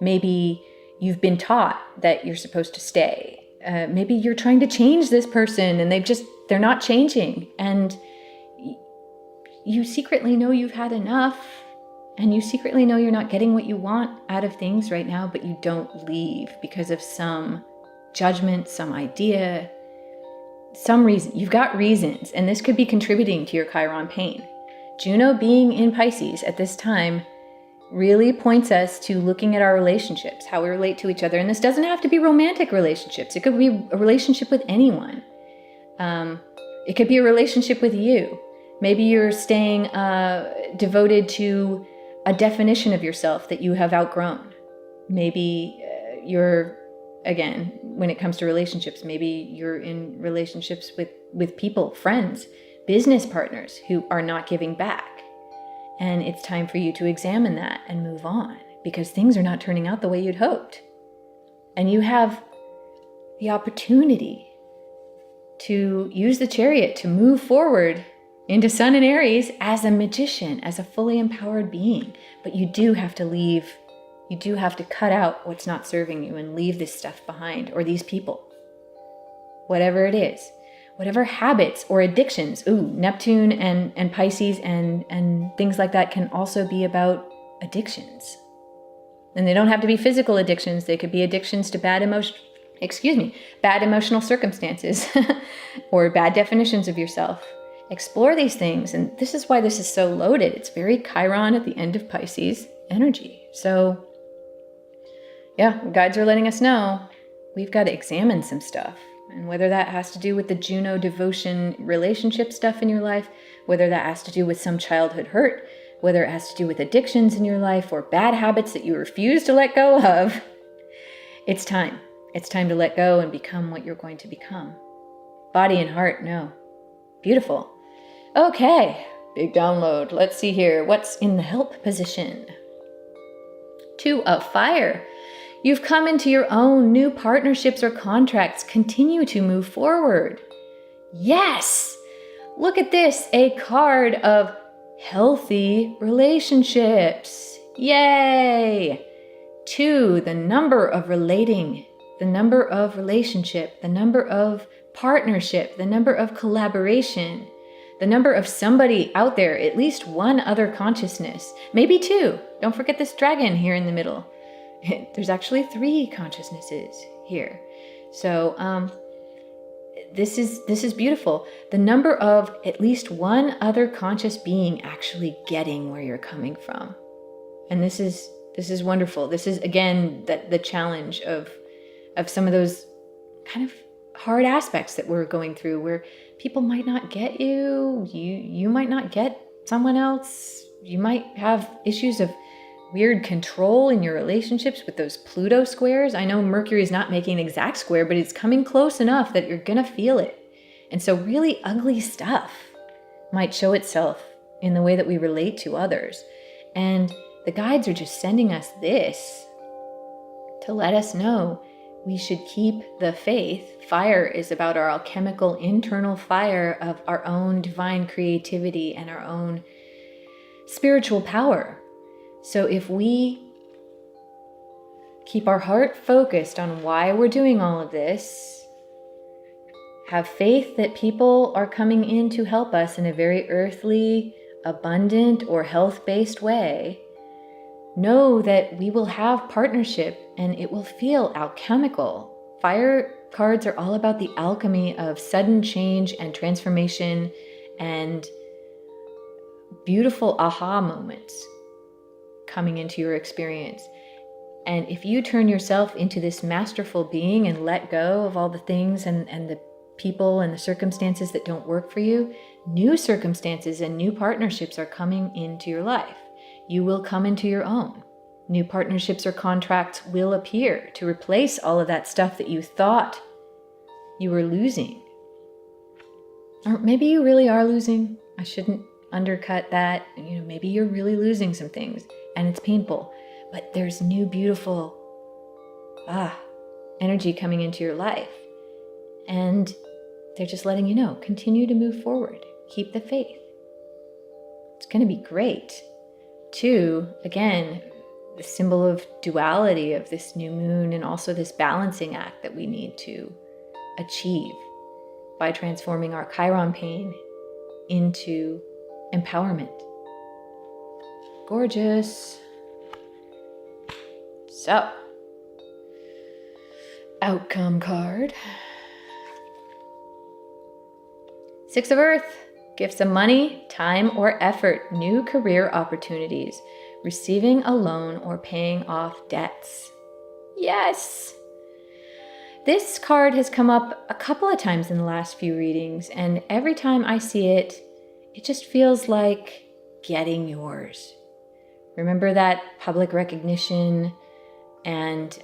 Maybe you've been taught that you're supposed to stay. Maybe you're trying to change this person and they're not changing. And you secretly know you've had enough, and you secretly know you're not getting what you want out of things right now, but you don't leave because of some judgment, some idea, some reason. You've got reasons, and this could be contributing to your Chiron pain. Juno being in Pisces at this time really points us to looking at our relationships, how we relate to each other. And this doesn't have to be romantic relationships. It could be a relationship with anyone. It could be a relationship with you. Maybe you're staying devoted to a definition of yourself that you have outgrown. Maybe you're, again, when it comes to relationships, maybe you're in relationships with people, friends, business partners who are not giving back. And it's time for you to examine that and move on, because things are not turning out the way you'd hoped. And you have the opportunity to use the Chariot to move forward into Sun and Aries as a magician, as a fully empowered being. But you do have to leave. You do have to cut out what's not serving you and leave this stuff behind, or these people. Whatever it is. Whatever habits or addictions. Neptune and Pisces and things like that can also be about addictions. And they don't have to be physical addictions. They could be addictions to bad emotional circumstances or bad definitions of yourself. Explore these things. And this is why this is so loaded. It's very Chiron at the end of Pisces energy. So yeah, guides are letting us know we've got to examine some stuff. And whether that has to do with the Juno devotion relationship stuff in your life, whether that has to do with some childhood hurt, whether it has to do with addictions in your life or bad habits that you refuse to let go of, it's time. It's time to let go and become what you're going to become. Body and heart, no. Beautiful. Okay, big download. Let's see here. What's in the help position? 2 of Fire. You've come into your own new partnerships or contracts. Continue to move forward. Yes! Look at this, a card of healthy relationships. Yay! 2, the number of relating, the number of relationship, the number of partnership, the number of collaboration, the number of somebody out there, at least one other consciousness, maybe 2. Don't forget this dragon here in the middle. There's actually 3 consciousnesses here. So this is beautiful. The number of at least one other conscious being actually getting where you're coming from. And this is wonderful. This is, again, the challenge of some of those kind of hard aspects that we're going through, where people might not get you, you might not get someone else, you might have issues of weird control in your relationships with those Pluto squares. I know Mercury is not making an exact square, but it's coming close enough that you're gonna feel it. And so really ugly stuff might show itself in the way that we relate to others. And the guides are just sending us this to let us know we should keep the faith. Fire is about our alchemical internal fire of our own divine creativity and our own spiritual power. So if we keep our heart focused on why we're doing all of this, have faith that people are coming in to help us in a very earthly, abundant, or health-based way, know that we will have partnership and it will feel alchemical. Fire cards are all about the alchemy of sudden change and transformation and beautiful aha moments coming into your experience. And if you turn yourself into this masterful being and let go of all the things and the people and the circumstances that don't work for you, new circumstances and new partnerships are coming into your life. You will come into your own. New partnerships or contracts will appear to replace all of that stuff that you thought you were losing. Or maybe you really are losing. I shouldn't undercut that. Maybe you're really losing some things and it's painful, but there's new, beautiful energy coming into your life. And they're just letting you know, continue to move forward. Keep the faith. It's going to be great. 2, again, the symbol of duality of this new moon and also this balancing act that we need to achieve by transforming our Chiron pain into empowerment. Gorgeous. So, outcome card. Six of Earth. Gifts of money, time, or effort. New career opportunities. Receiving a loan or paying off debts. Yes! This card has come up a couple of times in the last few readings, and every time I see it, it just feels like getting yours. Remember that public recognition and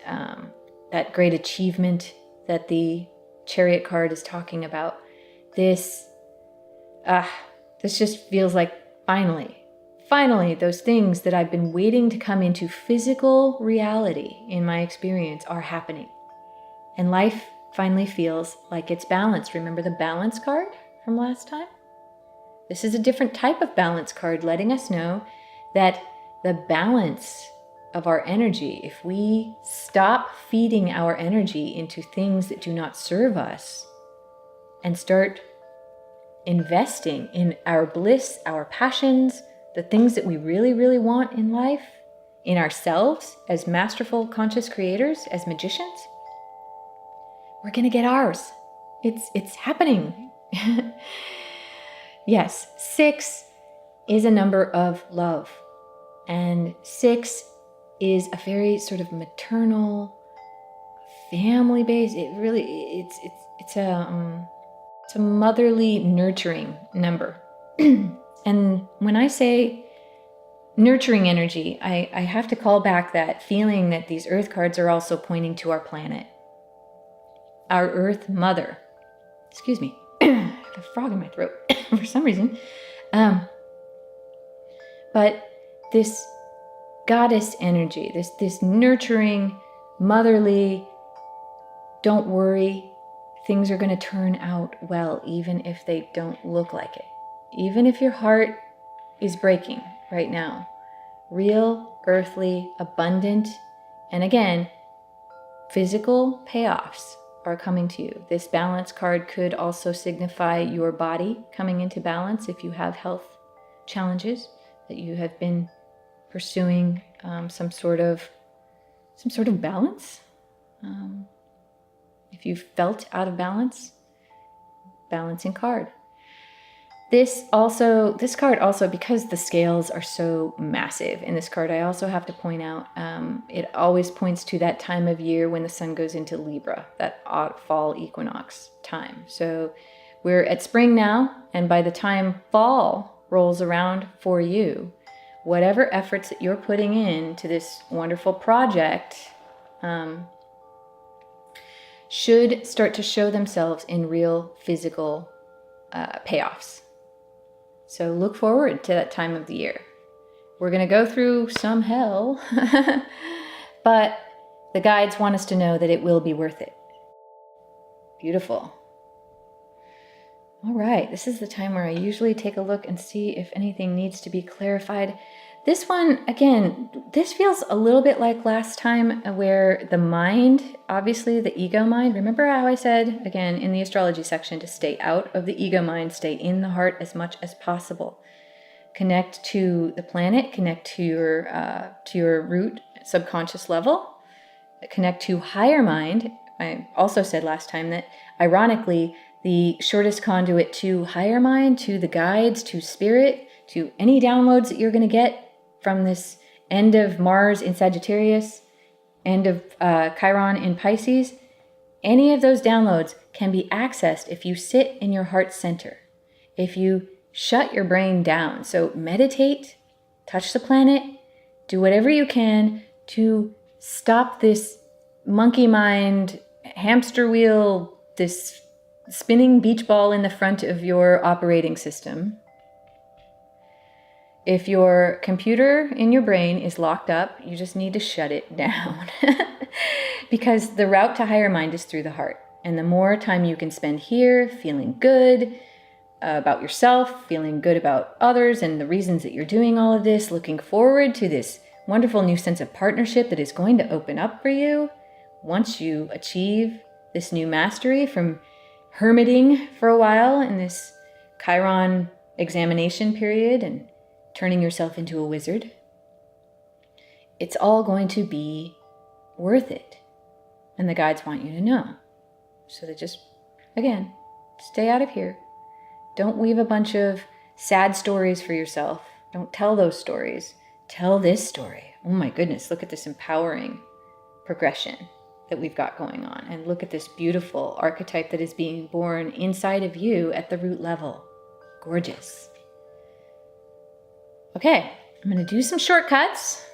that great achievement that the Chariot card is talking about? This just feels like finally, those things that I've been waiting to come into physical reality in my experience are happening. And life finally feels like it's balanced. Remember the balance card from last time? This is a different type of balance card, letting us know that the balance of our energy, if we stop feeding our energy into things that do not serve us and start investing in our bliss, our passions, the things that we really, really want in life, in ourselves as masterful conscious creators, as magicians, we're going to get ours. It's happening. Yes, 6 is a number of love. And 6 is a very sort of maternal, family-based. It's a motherly, nurturing number. And when I say nurturing energy, I have to call back that feeling that these Earth cards are also pointing to our planet. Our Earth Mother. Excuse me. I have a frog in my throat for some reason. But this goddess energy, this nurturing, motherly, don't worry, things are going to turn out well, even if they don't look like it. Even if your heart is breaking right now. Real, earthly, abundant, and again, physical payoffs are coming to you. This balance card could also signify your body coming into balance if you have health challenges, that you have been pursuing some sort of balance. If you felt out of balance, balancing card. This card also, because the scales are so massive in this card, I also have to point out, it always points to that time of year when the sun goes into Libra, that fall equinox time. So we're at spring now, and by the time fall rolls around for you, whatever efforts that you're putting into this wonderful project should start to show themselves in real physical payoffs. So look forward to that time of the year. We're going to go through some hell, but the guides want us to know that it will be worth it. Beautiful. All right, this is the time where I usually take a look and see if anything needs to be clarified. This one, again, this feels a little bit like last time where the mind, obviously the ego mind, remember how I said, again, in the astrology section, to stay out of the ego mind, stay in the heart as much as possible. Connect to the planet, connect to your root subconscious level, connect to higher mind. I also said last time that, ironically, the shortest conduit to higher mind, to the guides, to spirit, to any downloads that you're going to get from this end of Mars in Sagittarius, end of Chiron in Pisces, any of those downloads can be accessed if you sit in your heart center, if you shut your brain down. So meditate, touch the planet, do whatever you can to stop this monkey mind, hamster wheel, this spinning beach ball in the front of your operating system. If your computer in your brain is locked up, you just need to shut it down. Because the route to higher mind is through the heart. And the more time you can spend here feeling good about yourself, feeling good about others and the reasons that you're doing all of this, looking forward to this wonderful new sense of partnership that is going to open up for you once you achieve this new mastery from hermiting for a while in this Chiron examination period and turning yourself into a wizard. It's all going to be worth it. And the guides want you to know. So they just, again, stay out of here. Don't weave a bunch of sad stories for yourself. Don't tell those stories. Tell this story. Oh my goodness, look at this empowering progression that we've got going on. And look at this beautiful archetype that is being born inside of you at the root level. Gorgeous. Okay, I'm going to do some shortcuts.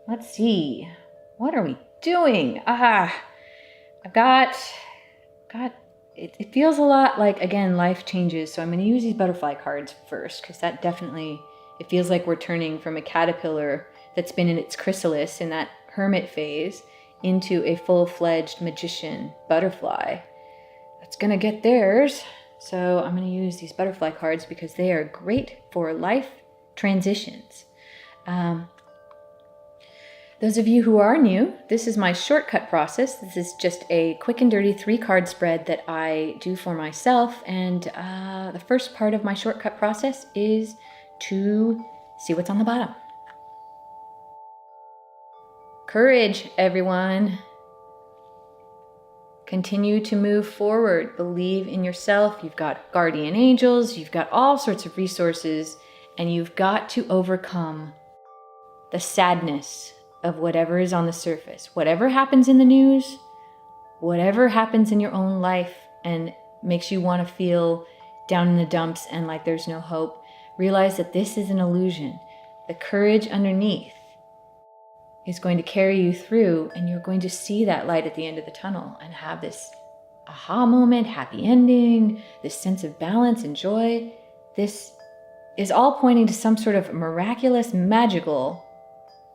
Let's see. What are we doing? I've got it feels a lot like, again, life changes. So I'm going to use these butterfly cards first, because that definitely, it feels like we're turning from a caterpillar that's been in its chrysalis in that hermit phase into a full-fledged magician butterfly that's going to get theirs. So I'm going to use these butterfly cards because they are great for life transitions. Those of you who are new, this is my shortcut process. This is just a quick and dirty 3-card spread that I do for myself. And the first part of my shortcut process is to see what's on the bottom. Courage, everyone. Continue to move forward. Believe in yourself. You've got guardian angels. You've got all sorts of resources. And you've got to overcome the sadness of whatever is on the surface. Whatever happens in the news, whatever happens in your own life and makes you want to feel down in the dumps and like there's no hope, realize that this is an illusion. The courage underneath is going to carry you through, and you're going to see that light at the end of the tunnel and have this aha moment, happy ending, this sense of balance and joy. This is all pointing to some sort of miraculous, magical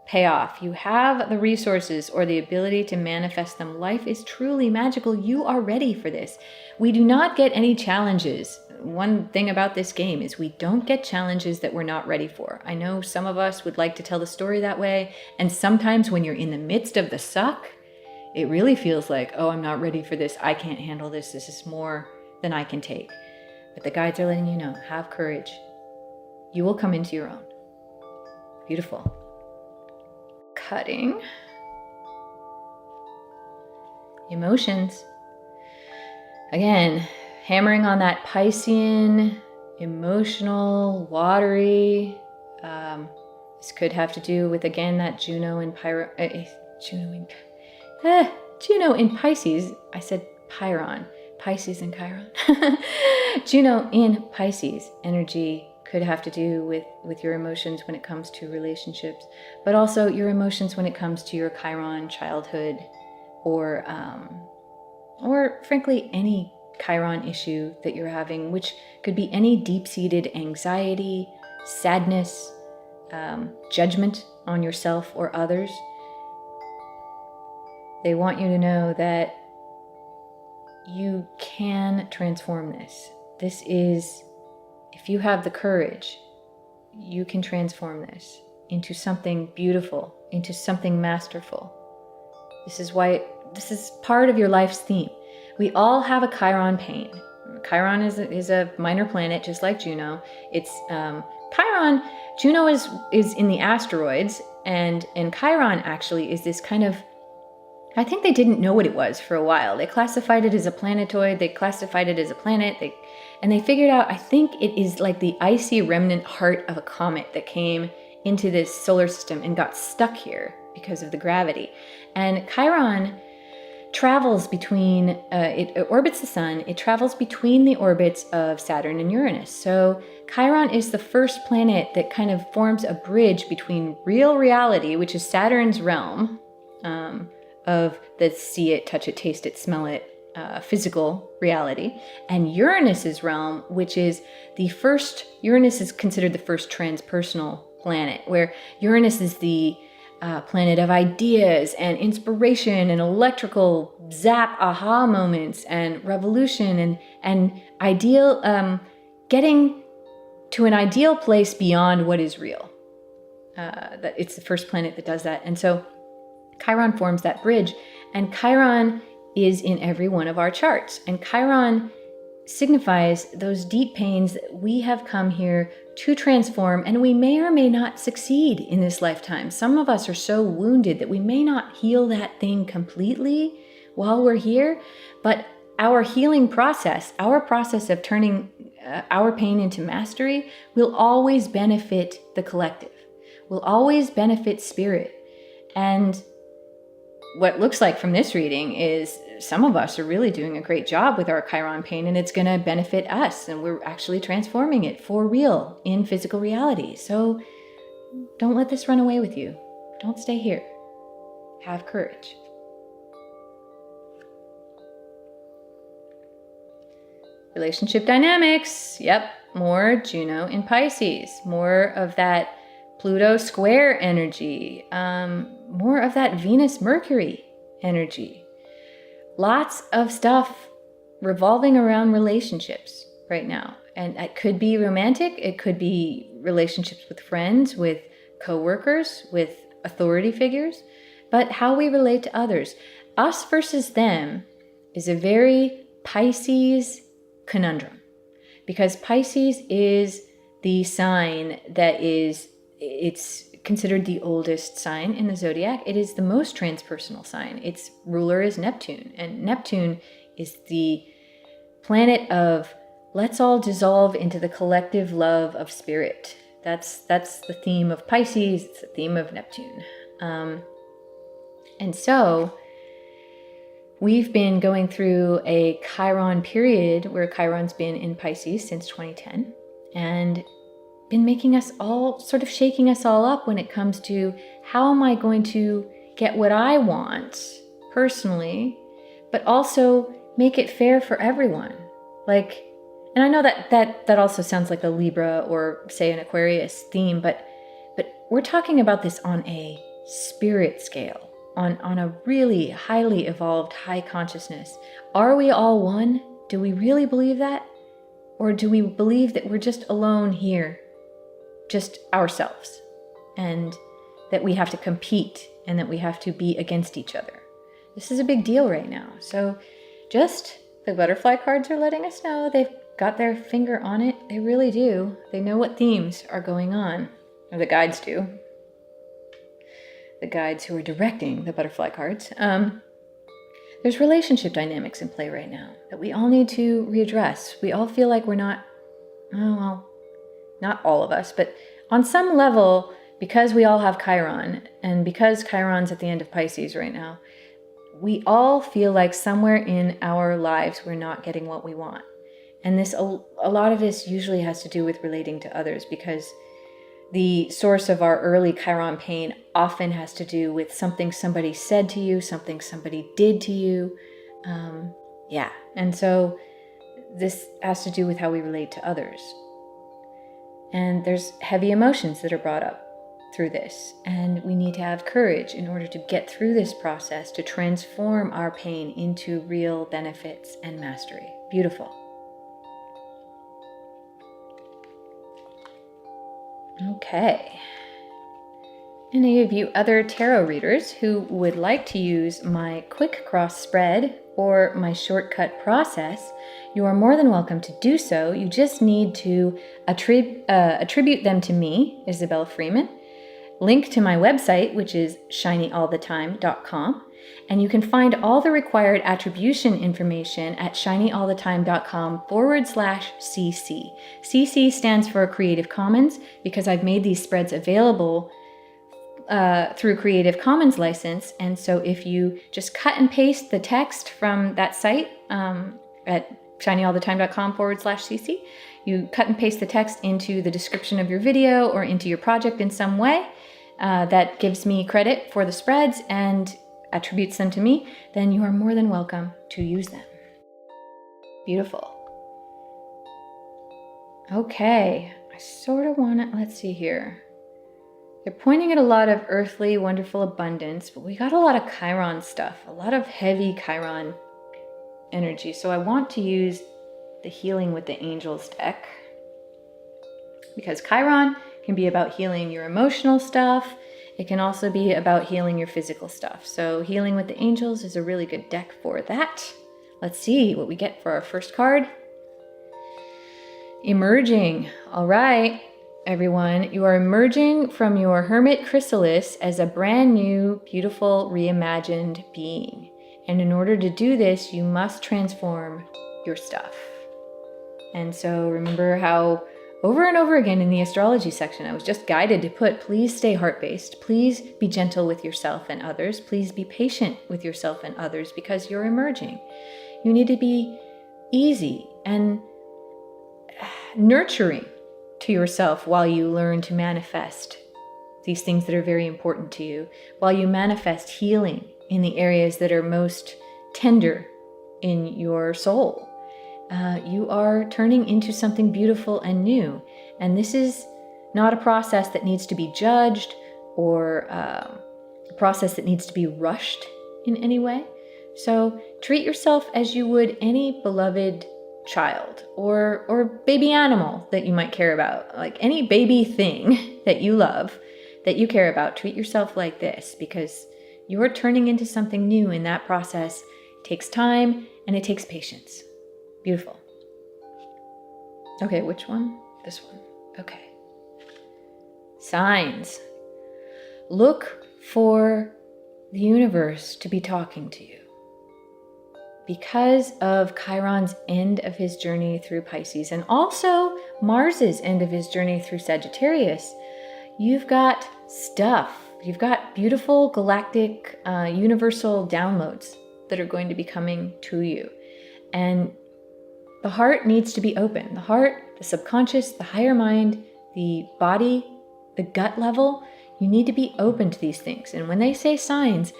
payoff. You have the resources or the ability to manifest them. Life is truly magical. You are ready for this. We do not get any challenges. One thing about this game is we don't get challenges that we're not ready for. I know some of us would like to tell the story that way, and sometimes when you're in the midst of the suck, it really feels like, oh, I'm not ready for this. I can't handle this. This is more than I can take. But the guides are letting you know, have courage. You will come into your own. Beautiful. Cutting. Emotions. Again, hammering on that Piscean, emotional, watery. This could have to do with, again, that Juno in Juno in Pisces. I said Chiron. Pisces and Chiron. Juno in Pisces energy could have to do with your emotions when it comes to relationships, but also your emotions when it comes to your Chiron childhood, or frankly any Chiron issue that you're having, which could be any deep-seated anxiety, sadness, judgment on yourself or others. They want you to know that you can transform this. This is, if you have the courage, you can transform this into something beautiful, into something masterful. This is why, this is part of your life's theme. We all have a Chiron pain. Chiron is a minor planet, just like Juno. It's Chiron. Juno is in the asteroids, and Chiron actually is this kind of, I think they didn't know what it was for a while. They classified it as a planetoid. They classified it as a planet. And they figured out, I think it is like the icy remnant heart of a comet that came into this solar system and got stuck here because of the gravity. And Chiron travels between, it orbits the sun. It travels between the orbits of Saturn and Uranus. So Chiron is the first planet that kind of forms a bridge between real reality, which is Saturn's realm, of the see it, touch it, taste it, smell it, physical reality, and Uranus's realm, which is the first, Uranus is considered the first transpersonal planet, where Uranus is the planet of ideas and inspiration and electrical zap aha moments and revolution and ideal, getting to an ideal place beyond what is real. That it's the first planet that does that. And so Chiron forms that bridge, and Chiron is in every one of our charts. And Chiron signifies those deep pains that we have come here to transform, and we may or may not succeed in this lifetime. Some of us are so wounded that we may not heal that thing completely while we're here, but our healing process, our process of turning our pain into mastery, will always benefit the collective, will always benefit spirit. And what looks like from this reading is some of us are really doing a great job with our Chiron pain, and it's going to benefit us, and we're actually transforming it for real in physical reality. So don't let this run away with you. Don't stay here. Have courage. Relationship dynamics. Yep, more Juno in Pisces, more of that Pluto square energy, more of that Venus-Mercury energy. Lots of stuff revolving around relationships right now. And it could be romantic, it could be relationships with friends, with coworkers, with authority figures, but how we relate to others. Us versus them is a very Pisces conundrum, because Pisces is the sign that it's considered the oldest sign in the zodiac. It is the most transpersonal sign. Its ruler is Neptune, and Neptune is the planet of let's all dissolve into the collective love of spirit. That's the theme of Pisces. It's the theme of Neptune. And so we've been going through a Chiron period where Chiron's been in Pisces since 2010, and been making us all, sort of shaking us all up when it comes to how am I going to get what I want personally, but also make it fair for everyone. Like, and I know that also sounds like a Libra or say an Aquarius theme, but we're talking about this on a spirit scale, on a really highly evolved, high consciousness. Are we all one? Do we really believe that? Or do we believe that we're just alone here, just ourselves, and that we have to compete and that we have to be against each other? This is a big deal right now. So just the butterfly cards are letting us know they've got their finger on it. They really do. They know what themes are going on, or the guides do. The guides who are directing the butterfly cards. There's relationship dynamics in play right now that we all need to readdress. We all feel like we're not, well, not all of us, but on some level, because we all have Chiron, and because Chiron's at the end of Pisces right now, we all feel like somewhere in our lives we're not getting what we want. And this, a lot of this usually has to do with relating to others, because the source of our early Chiron pain often has to do with something somebody said to you, something somebody did to you. And so this has to do with how we relate to others. And there's heavy emotions that are brought up through this, and we need to have courage in order to get through this process to transform our pain into real benefits and mastery. Beautiful. Okay. Any of you other tarot readers who would like to use my quick cross spread or my shortcut process, you are more than welcome to do so. You just need to attribute them to me, Izobel Freeman. Link to my website, which is shinyallthetime.com. And you can find all the required attribution information at shinyallthetime.com/CC. CC stands for Creative Commons, because I've made these spreads available through Creative Commons license. And so if you just cut and paste the text from that site at shinyallthetime.com/CC, you cut and paste the text into the description of your video or into your project in some way that gives me credit for the spreads and attributes them to me, then you are more than welcome to use them. Beautiful. Okay, I sort of want to, let's see here. They're pointing at a lot of earthly, wonderful abundance, but we got a lot of Chiron stuff, a lot of heavy Chiron energy. So I want to use the Healing with the Angels deck, because Chiron can be about healing your emotional stuff. It can also be about healing your physical stuff. So Healing with the Angels is a really good deck for that. Let's see what we get for our first card. Emerging. All right, everyone. You are emerging from your hermit chrysalis as a brand new, beautiful, reimagined being. And in order to do this, you must transform your stuff. And so remember how over and over again in the astrology section, I was just guided to put, please stay heart-based. Please be gentle with yourself and others. Please be patient with yourself and others because you're emerging. You need to be easy and nurturing to yourself while you learn to manifest these things that are very important to you, while you manifest healing in the areas that are most tender in your soul. You are turning into something beautiful and new. And this is not a process that needs to be judged or a process that needs to be rushed in any way. So treat yourself as you would any beloved child or baby animal that you might care about. Like any baby thing that you love, that you care about, treat yourself like this because you're turning into something new, and that process takes time and it takes patience. Beautiful. Okay, which one? This one. Okay. Signs. Look for the universe to be talking to you. Because of Chiron's end of his journey through Pisces and also Mars's end of his journey through Sagittarius, you've got stuff. You've got beautiful galactic universal downloads that are going to be coming to you. And the heart needs to be open. The heart, the subconscious, the higher mind, the body, the gut level, you need to be open to these things. And when they say signs,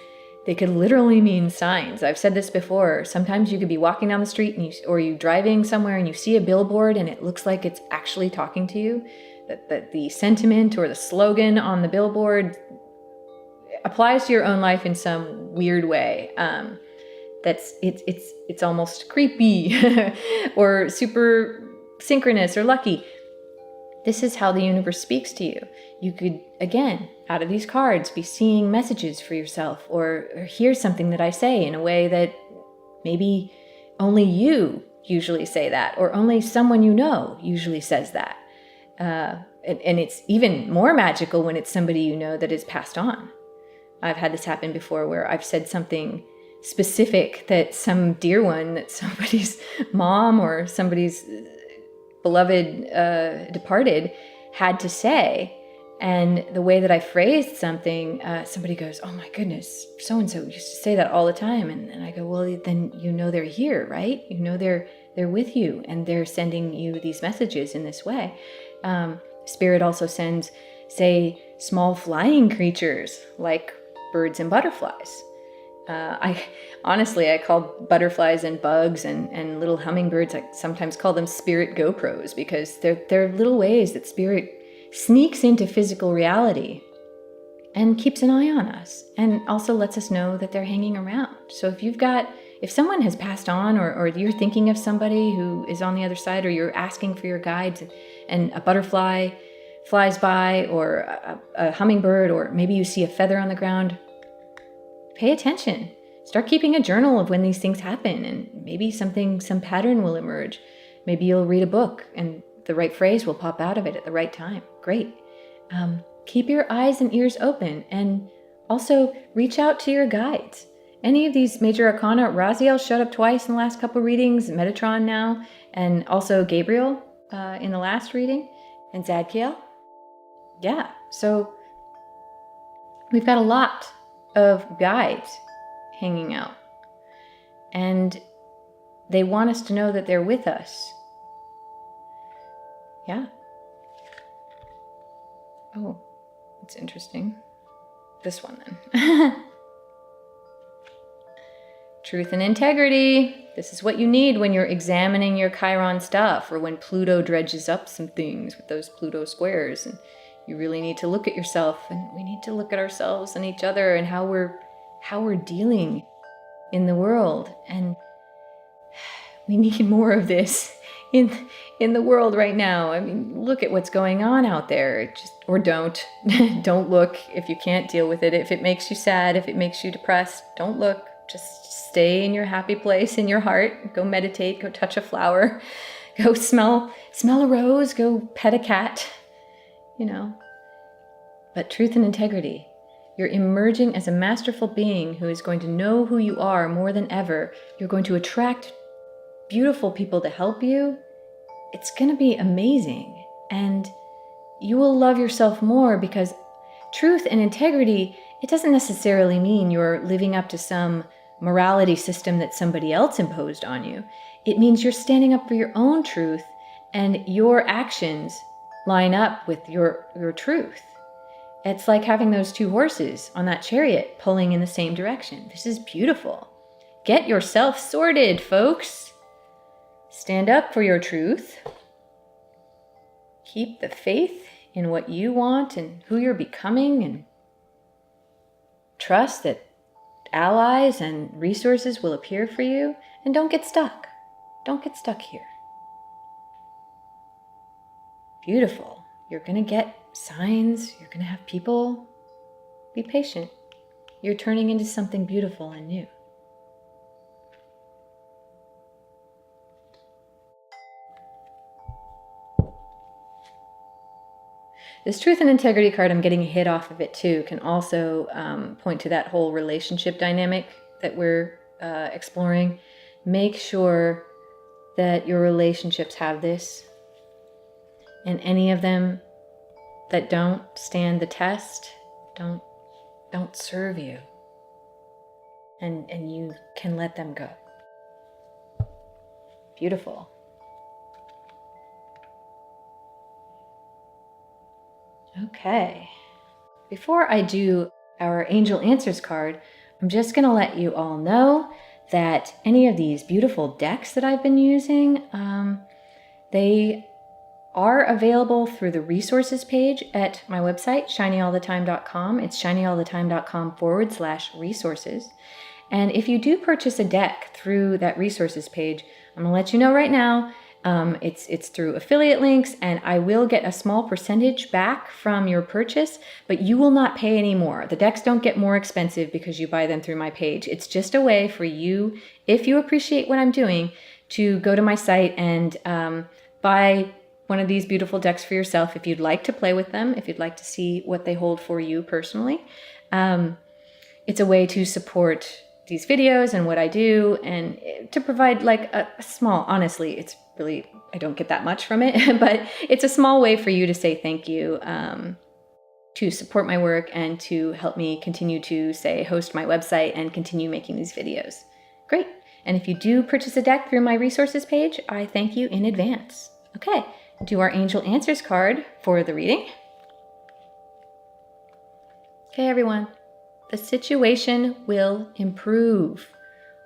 they could literally mean signs. I've said this before. Sometimes you could be walking down the street or you driving somewhere and you see a billboard and it looks like it's actually talking to you. That the sentiment or the slogan on the billboard applies to your own life in some weird way. It's almost creepy or super synchronous or lucky. This is how the universe speaks to you. You could, again, out of these cards, be seeing messages for yourself or hear something that I say in a way that maybe only you usually say that, or only someone you know usually says that. And it's even more magical when it's somebody you know that is passed on. I've had this happen before where I've said something specific that some dear one, that somebody's mom or somebody's beloved departed had to say. And the way that I phrased something, somebody goes, oh my goodness, so-and-so used to say that all the time. And I go, well, then you know they're here, right? You know they're with you and they're sending you these messages in this way. Spirit also sends, say, small flying creatures like birds and butterflies. I call butterflies and bugs and little hummingbirds, I sometimes call them spirit GoPros because they're little ways that spirit sneaks into physical reality and keeps an eye on us and also lets us know that they're hanging around. So if someone has passed on or you're thinking of somebody who is on the other side, or you're asking for your guides and a butterfly flies by or a hummingbird, or maybe you see a feather on the ground, pay attention. Start keeping a journal of when these things happen, and maybe some pattern will emerge. Maybe you'll read a book and the right phrase will pop out of it at the right time. Great. Keep your eyes and ears open, and also reach out to your guides. Any of these major arcana, Raziel showed up twice in the last couple readings, Metatron now, and also Gabriel in the last reading, and Zadkiel. Yeah, so we've got a lot of guides hanging out, and they want us to know that they're with us. Yeah. Oh, it's interesting. This one then. Truth and integrity. This is what you need when you're examining your Chiron stuff, or when Pluto dredges up some things with those Pluto squares, and you really need to look at yourself, and we need to look at ourselves and each other and how we're dealing in the world. And we need more of this in the world right now. I mean, look at what's going on out there. Don't look if you can't deal with it. If it makes you sad, if it makes you depressed, don't look. Just stay in your happy place in your heart. Go meditate, go touch a flower, Go smell a rose, go pet a cat, But truth and integrity. You're emerging as a masterful being who is going to know who you are more than ever. You're going to attract beautiful people to help you. It's going to be amazing. And you will love yourself more because truth and integrity, it doesn't necessarily mean you're living up to some morality system that somebody else imposed on you. It means you're standing up for your own truth and your actions line up with your truth. It's like having those two horses on that chariot pulling in the same direction. This is beautiful. Get yourself sorted, folks. Stand up for your truth. Keep the faith in what you want and who you're becoming, and trust that allies and resources will appear for you. And don't get stuck. Don't get stuck here. Beautiful. You're going to get signs. You're going to have people. Be patient. You're turning into something beautiful and new. This truth and integrity card, I'm getting a hit off of it too, can also point to that whole relationship dynamic that we're exploring. Make sure that your relationships have this, and any of them that don't stand the test, don't serve you, and you can let them go. Beautiful. Okay. Before I do our Angel Answers card, I'm just going to let you all know that any of these beautiful decks that I've been using, they are available through the resources page at my website, shinyallthetime.com. It's shinyallthetime.com/resources. And if you do purchase a deck through that resources page, I'm going to let you know right now, it's through affiliate links, and I will get a small percentage back from your purchase, but you will not pay any more. The decks don't get more expensive because you buy them through my page. It's just a way for you, if you appreciate what I'm doing, to go to my site and buy one of these beautiful decks for yourself if you'd like to play with them, if you'd like to see what they hold for you personally. It's a way to support these videos and what I do, and to provide like a small, honestly, it's really, I don't get that much from it, but it's a small way for you to say thank you, to support my work and to help me continue to host my website and continue making these videos. Great. And if you do purchase a deck through my resources page, I thank you in advance. Okay, do our Angel Answers card for the reading. Okay, everyone. The situation will improve.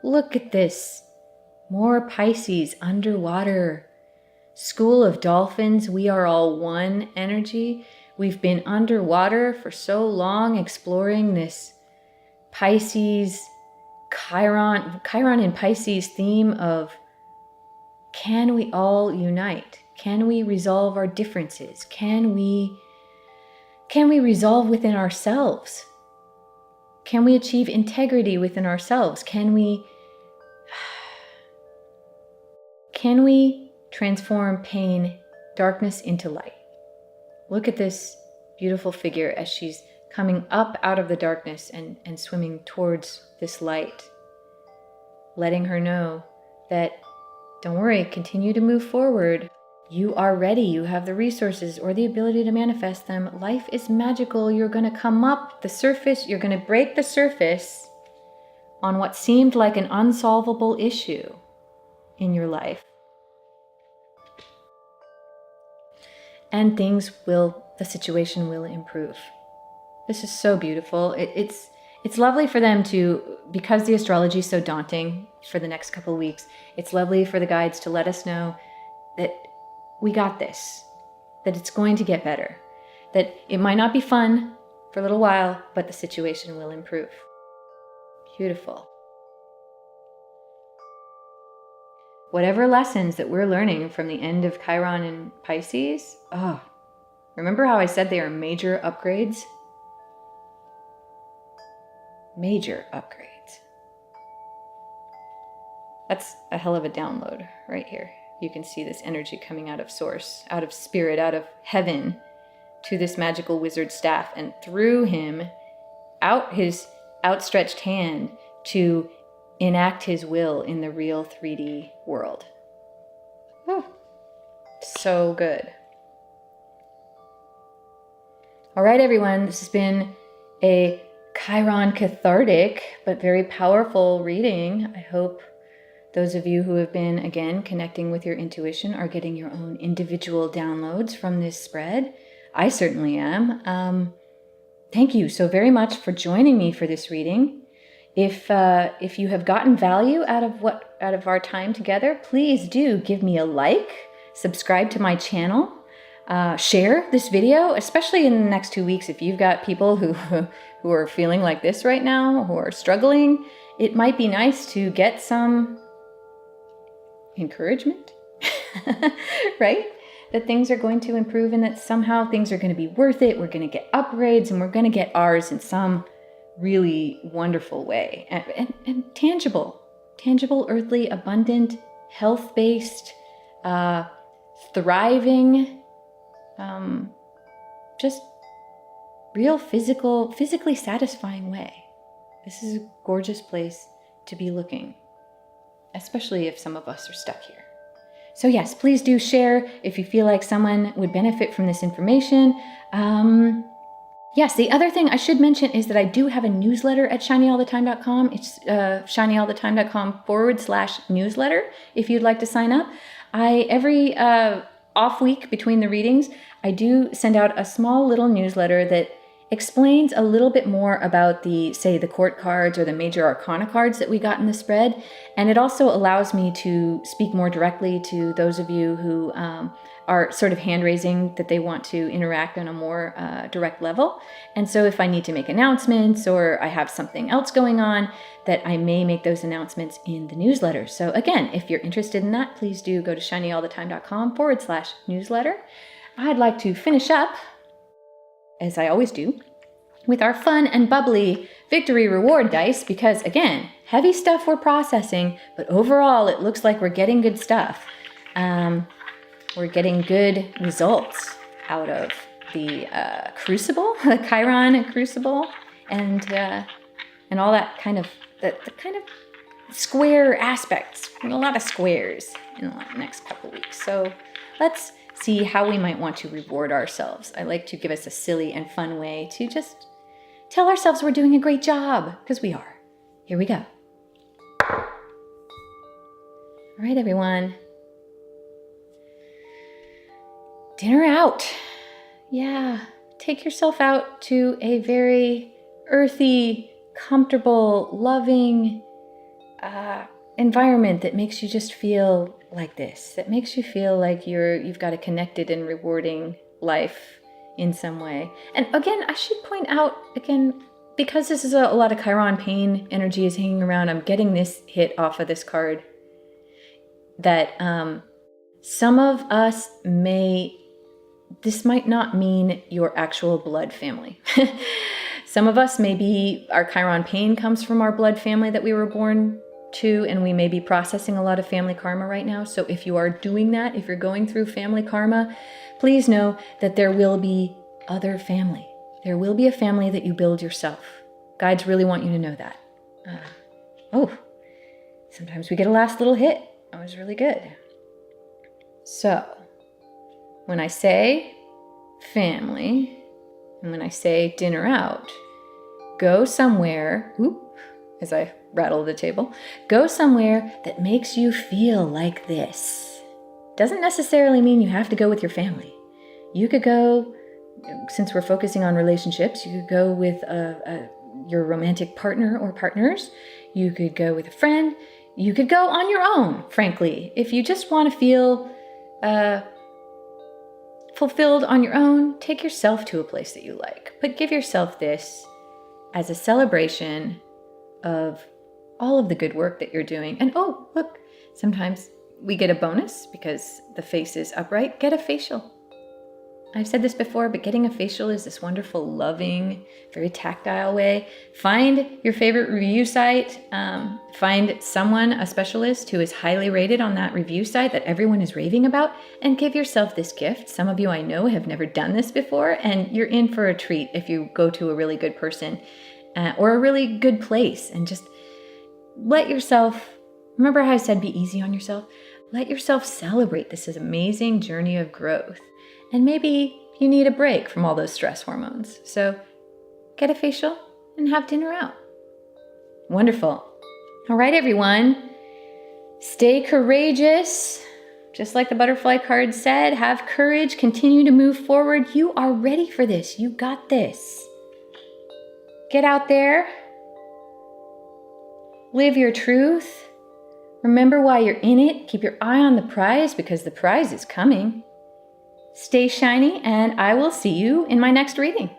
Look at this. More Pisces underwater. School of Dolphins, we are all one energy. We've been underwater for so long exploring this Pisces, Chiron and Pisces theme of, can we all unite? Can we resolve our differences? Can we resolve within ourselves? Can we achieve integrity within ourselves? Can we transform pain, darkness into light? Look at this beautiful figure as she's coming up out of the darkness and swimming towards this light, letting her know that, don't worry, continue to move forward. You are ready. You have the resources or the ability to manifest them. Life is magical. You're going to come up the surface. You're going to break the surface on what seemed like an unsolvable issue in your life. And the situation will improve. This is so beautiful. It's lovely for them to, because the astrology is so daunting for the next couple of weeks, it's lovely for the guides to let us know that we got this, that it's going to get better, that it might not be fun for a little while, but the situation will improve. Beautiful. Whatever lessons that we're learning from the end of Chiron and Pisces, remember how I said they are major upgrades? Major upgrades. That's a hell of a download right here. you can see this energy coming out of source, out of spirit, out of heaven to this magical wizard staff, and through him out his outstretched hand to enact his will in the real 3D world. Oh, so good. All right, everyone, this has been a Chiron cathartic but very powerful reading. I hope those of you who have been, again, connecting with your intuition are getting your own individual downloads from this spread. I certainly am. Thank you so very much for joining me for this reading. If you have gotten value out of our time together, please do give me a like, subscribe to my channel, share this video, especially in the next 2 weeks. If you've got people who are feeling like this right now, who are struggling, it might be nice to get some encouragement, right? That things are going to improve and that somehow things are going to be worth it. We're going to get upgrades and we're going to get ours in some really wonderful way and tangible, earthly, abundant, health-based, thriving, just real physically satisfying way. This is a gorgeous place to be looking, especially if some of us are stuck here. So yes, please do share if you feel like someone would benefit from this information. Yes, the other thing I should mention is that I do have a newsletter at shinyallthetime.com. It's shinyallthetime.com/newsletter if you'd like to sign up. Every off week between the readings, I do send out a small little newsletter that explains a little bit more about the court cards or the major arcana cards that we got in the spread. And it also allows me to speak more directly to those of you who are sort of hand raising that they want to interact on a more direct level. And so if I need to make announcements or I have something else going on, that I may make those announcements in the newsletter. So again, if you're interested in that, please do go to shinyallthetime.com/newsletter. I'd like to finish up, as I always do, with our fun and bubbly victory reward dice, because again, heavy stuff we're processing, but overall it looks like we're getting good stuff. We're getting good results out of the crucible, the Chiron crucible, and all that kind of the kind of square aspects. A lot of squares in the next couple weeks. So let's see how we might want to reward ourselves. I like to give us a silly and fun way to just tell ourselves we're doing a great job, because we are. Here we go. All right, everyone. Dinner out. Yeah, take yourself out to a very earthy, comfortable, loving environment that makes you just feel like this, that makes you feel like you've got a connected and rewarding life in some way. And again, I should point out, again, because this is a lot of Chiron pain energy is hanging around, I'm getting this hit off of this card, that some of us this might not mean your actual blood family. Some of us, maybe our Chiron pain comes from our blood family that we were born to, and we may be processing a lot of family karma right now. So if you are doing that, if you're going through family karma, please know that there will be other family. There will be a family that you build yourself. Guides really want you to know that. Sometimes we get a last little hit. That was really good. So when I say family, and when I say dinner out, go somewhere, as I rattle the table, go somewhere that makes you feel like this. Doesn't necessarily mean you have to go with your family. You could go, since we're focusing on relationships, you could go with your romantic partner or partners. You could go with a friend. You could go on your own, frankly. If you just want to feel fulfilled on your own, take yourself to a place that you like. But give yourself this as a celebration of all of the good work that you're doing. And oh, look, sometimes we get a bonus because the face is upright. Get a facial. I've said this before, but getting a facial is this wonderful, loving, very tactile way. Find your favorite review site. Find someone, a specialist who is highly rated on that review site that everyone is raving about, and give yourself this gift. Some of you I know have never done this before, and you're in for a treat if you go to a really good person or a really good place, and just let yourself, remember how I said be easy on yourself? Let yourself celebrate this amazing journey of growth. And maybe you need a break from all those stress hormones. So get a facial and have dinner out. Wonderful. All right, everyone. Stay courageous. Just like the butterfly card said, have courage, continue to move forward. You are ready for this. You got this. Get out there. Live your truth. Remember why you're in it. Keep your eye on the prize because the prize is coming. Stay shiny, and I will see you in my next reading.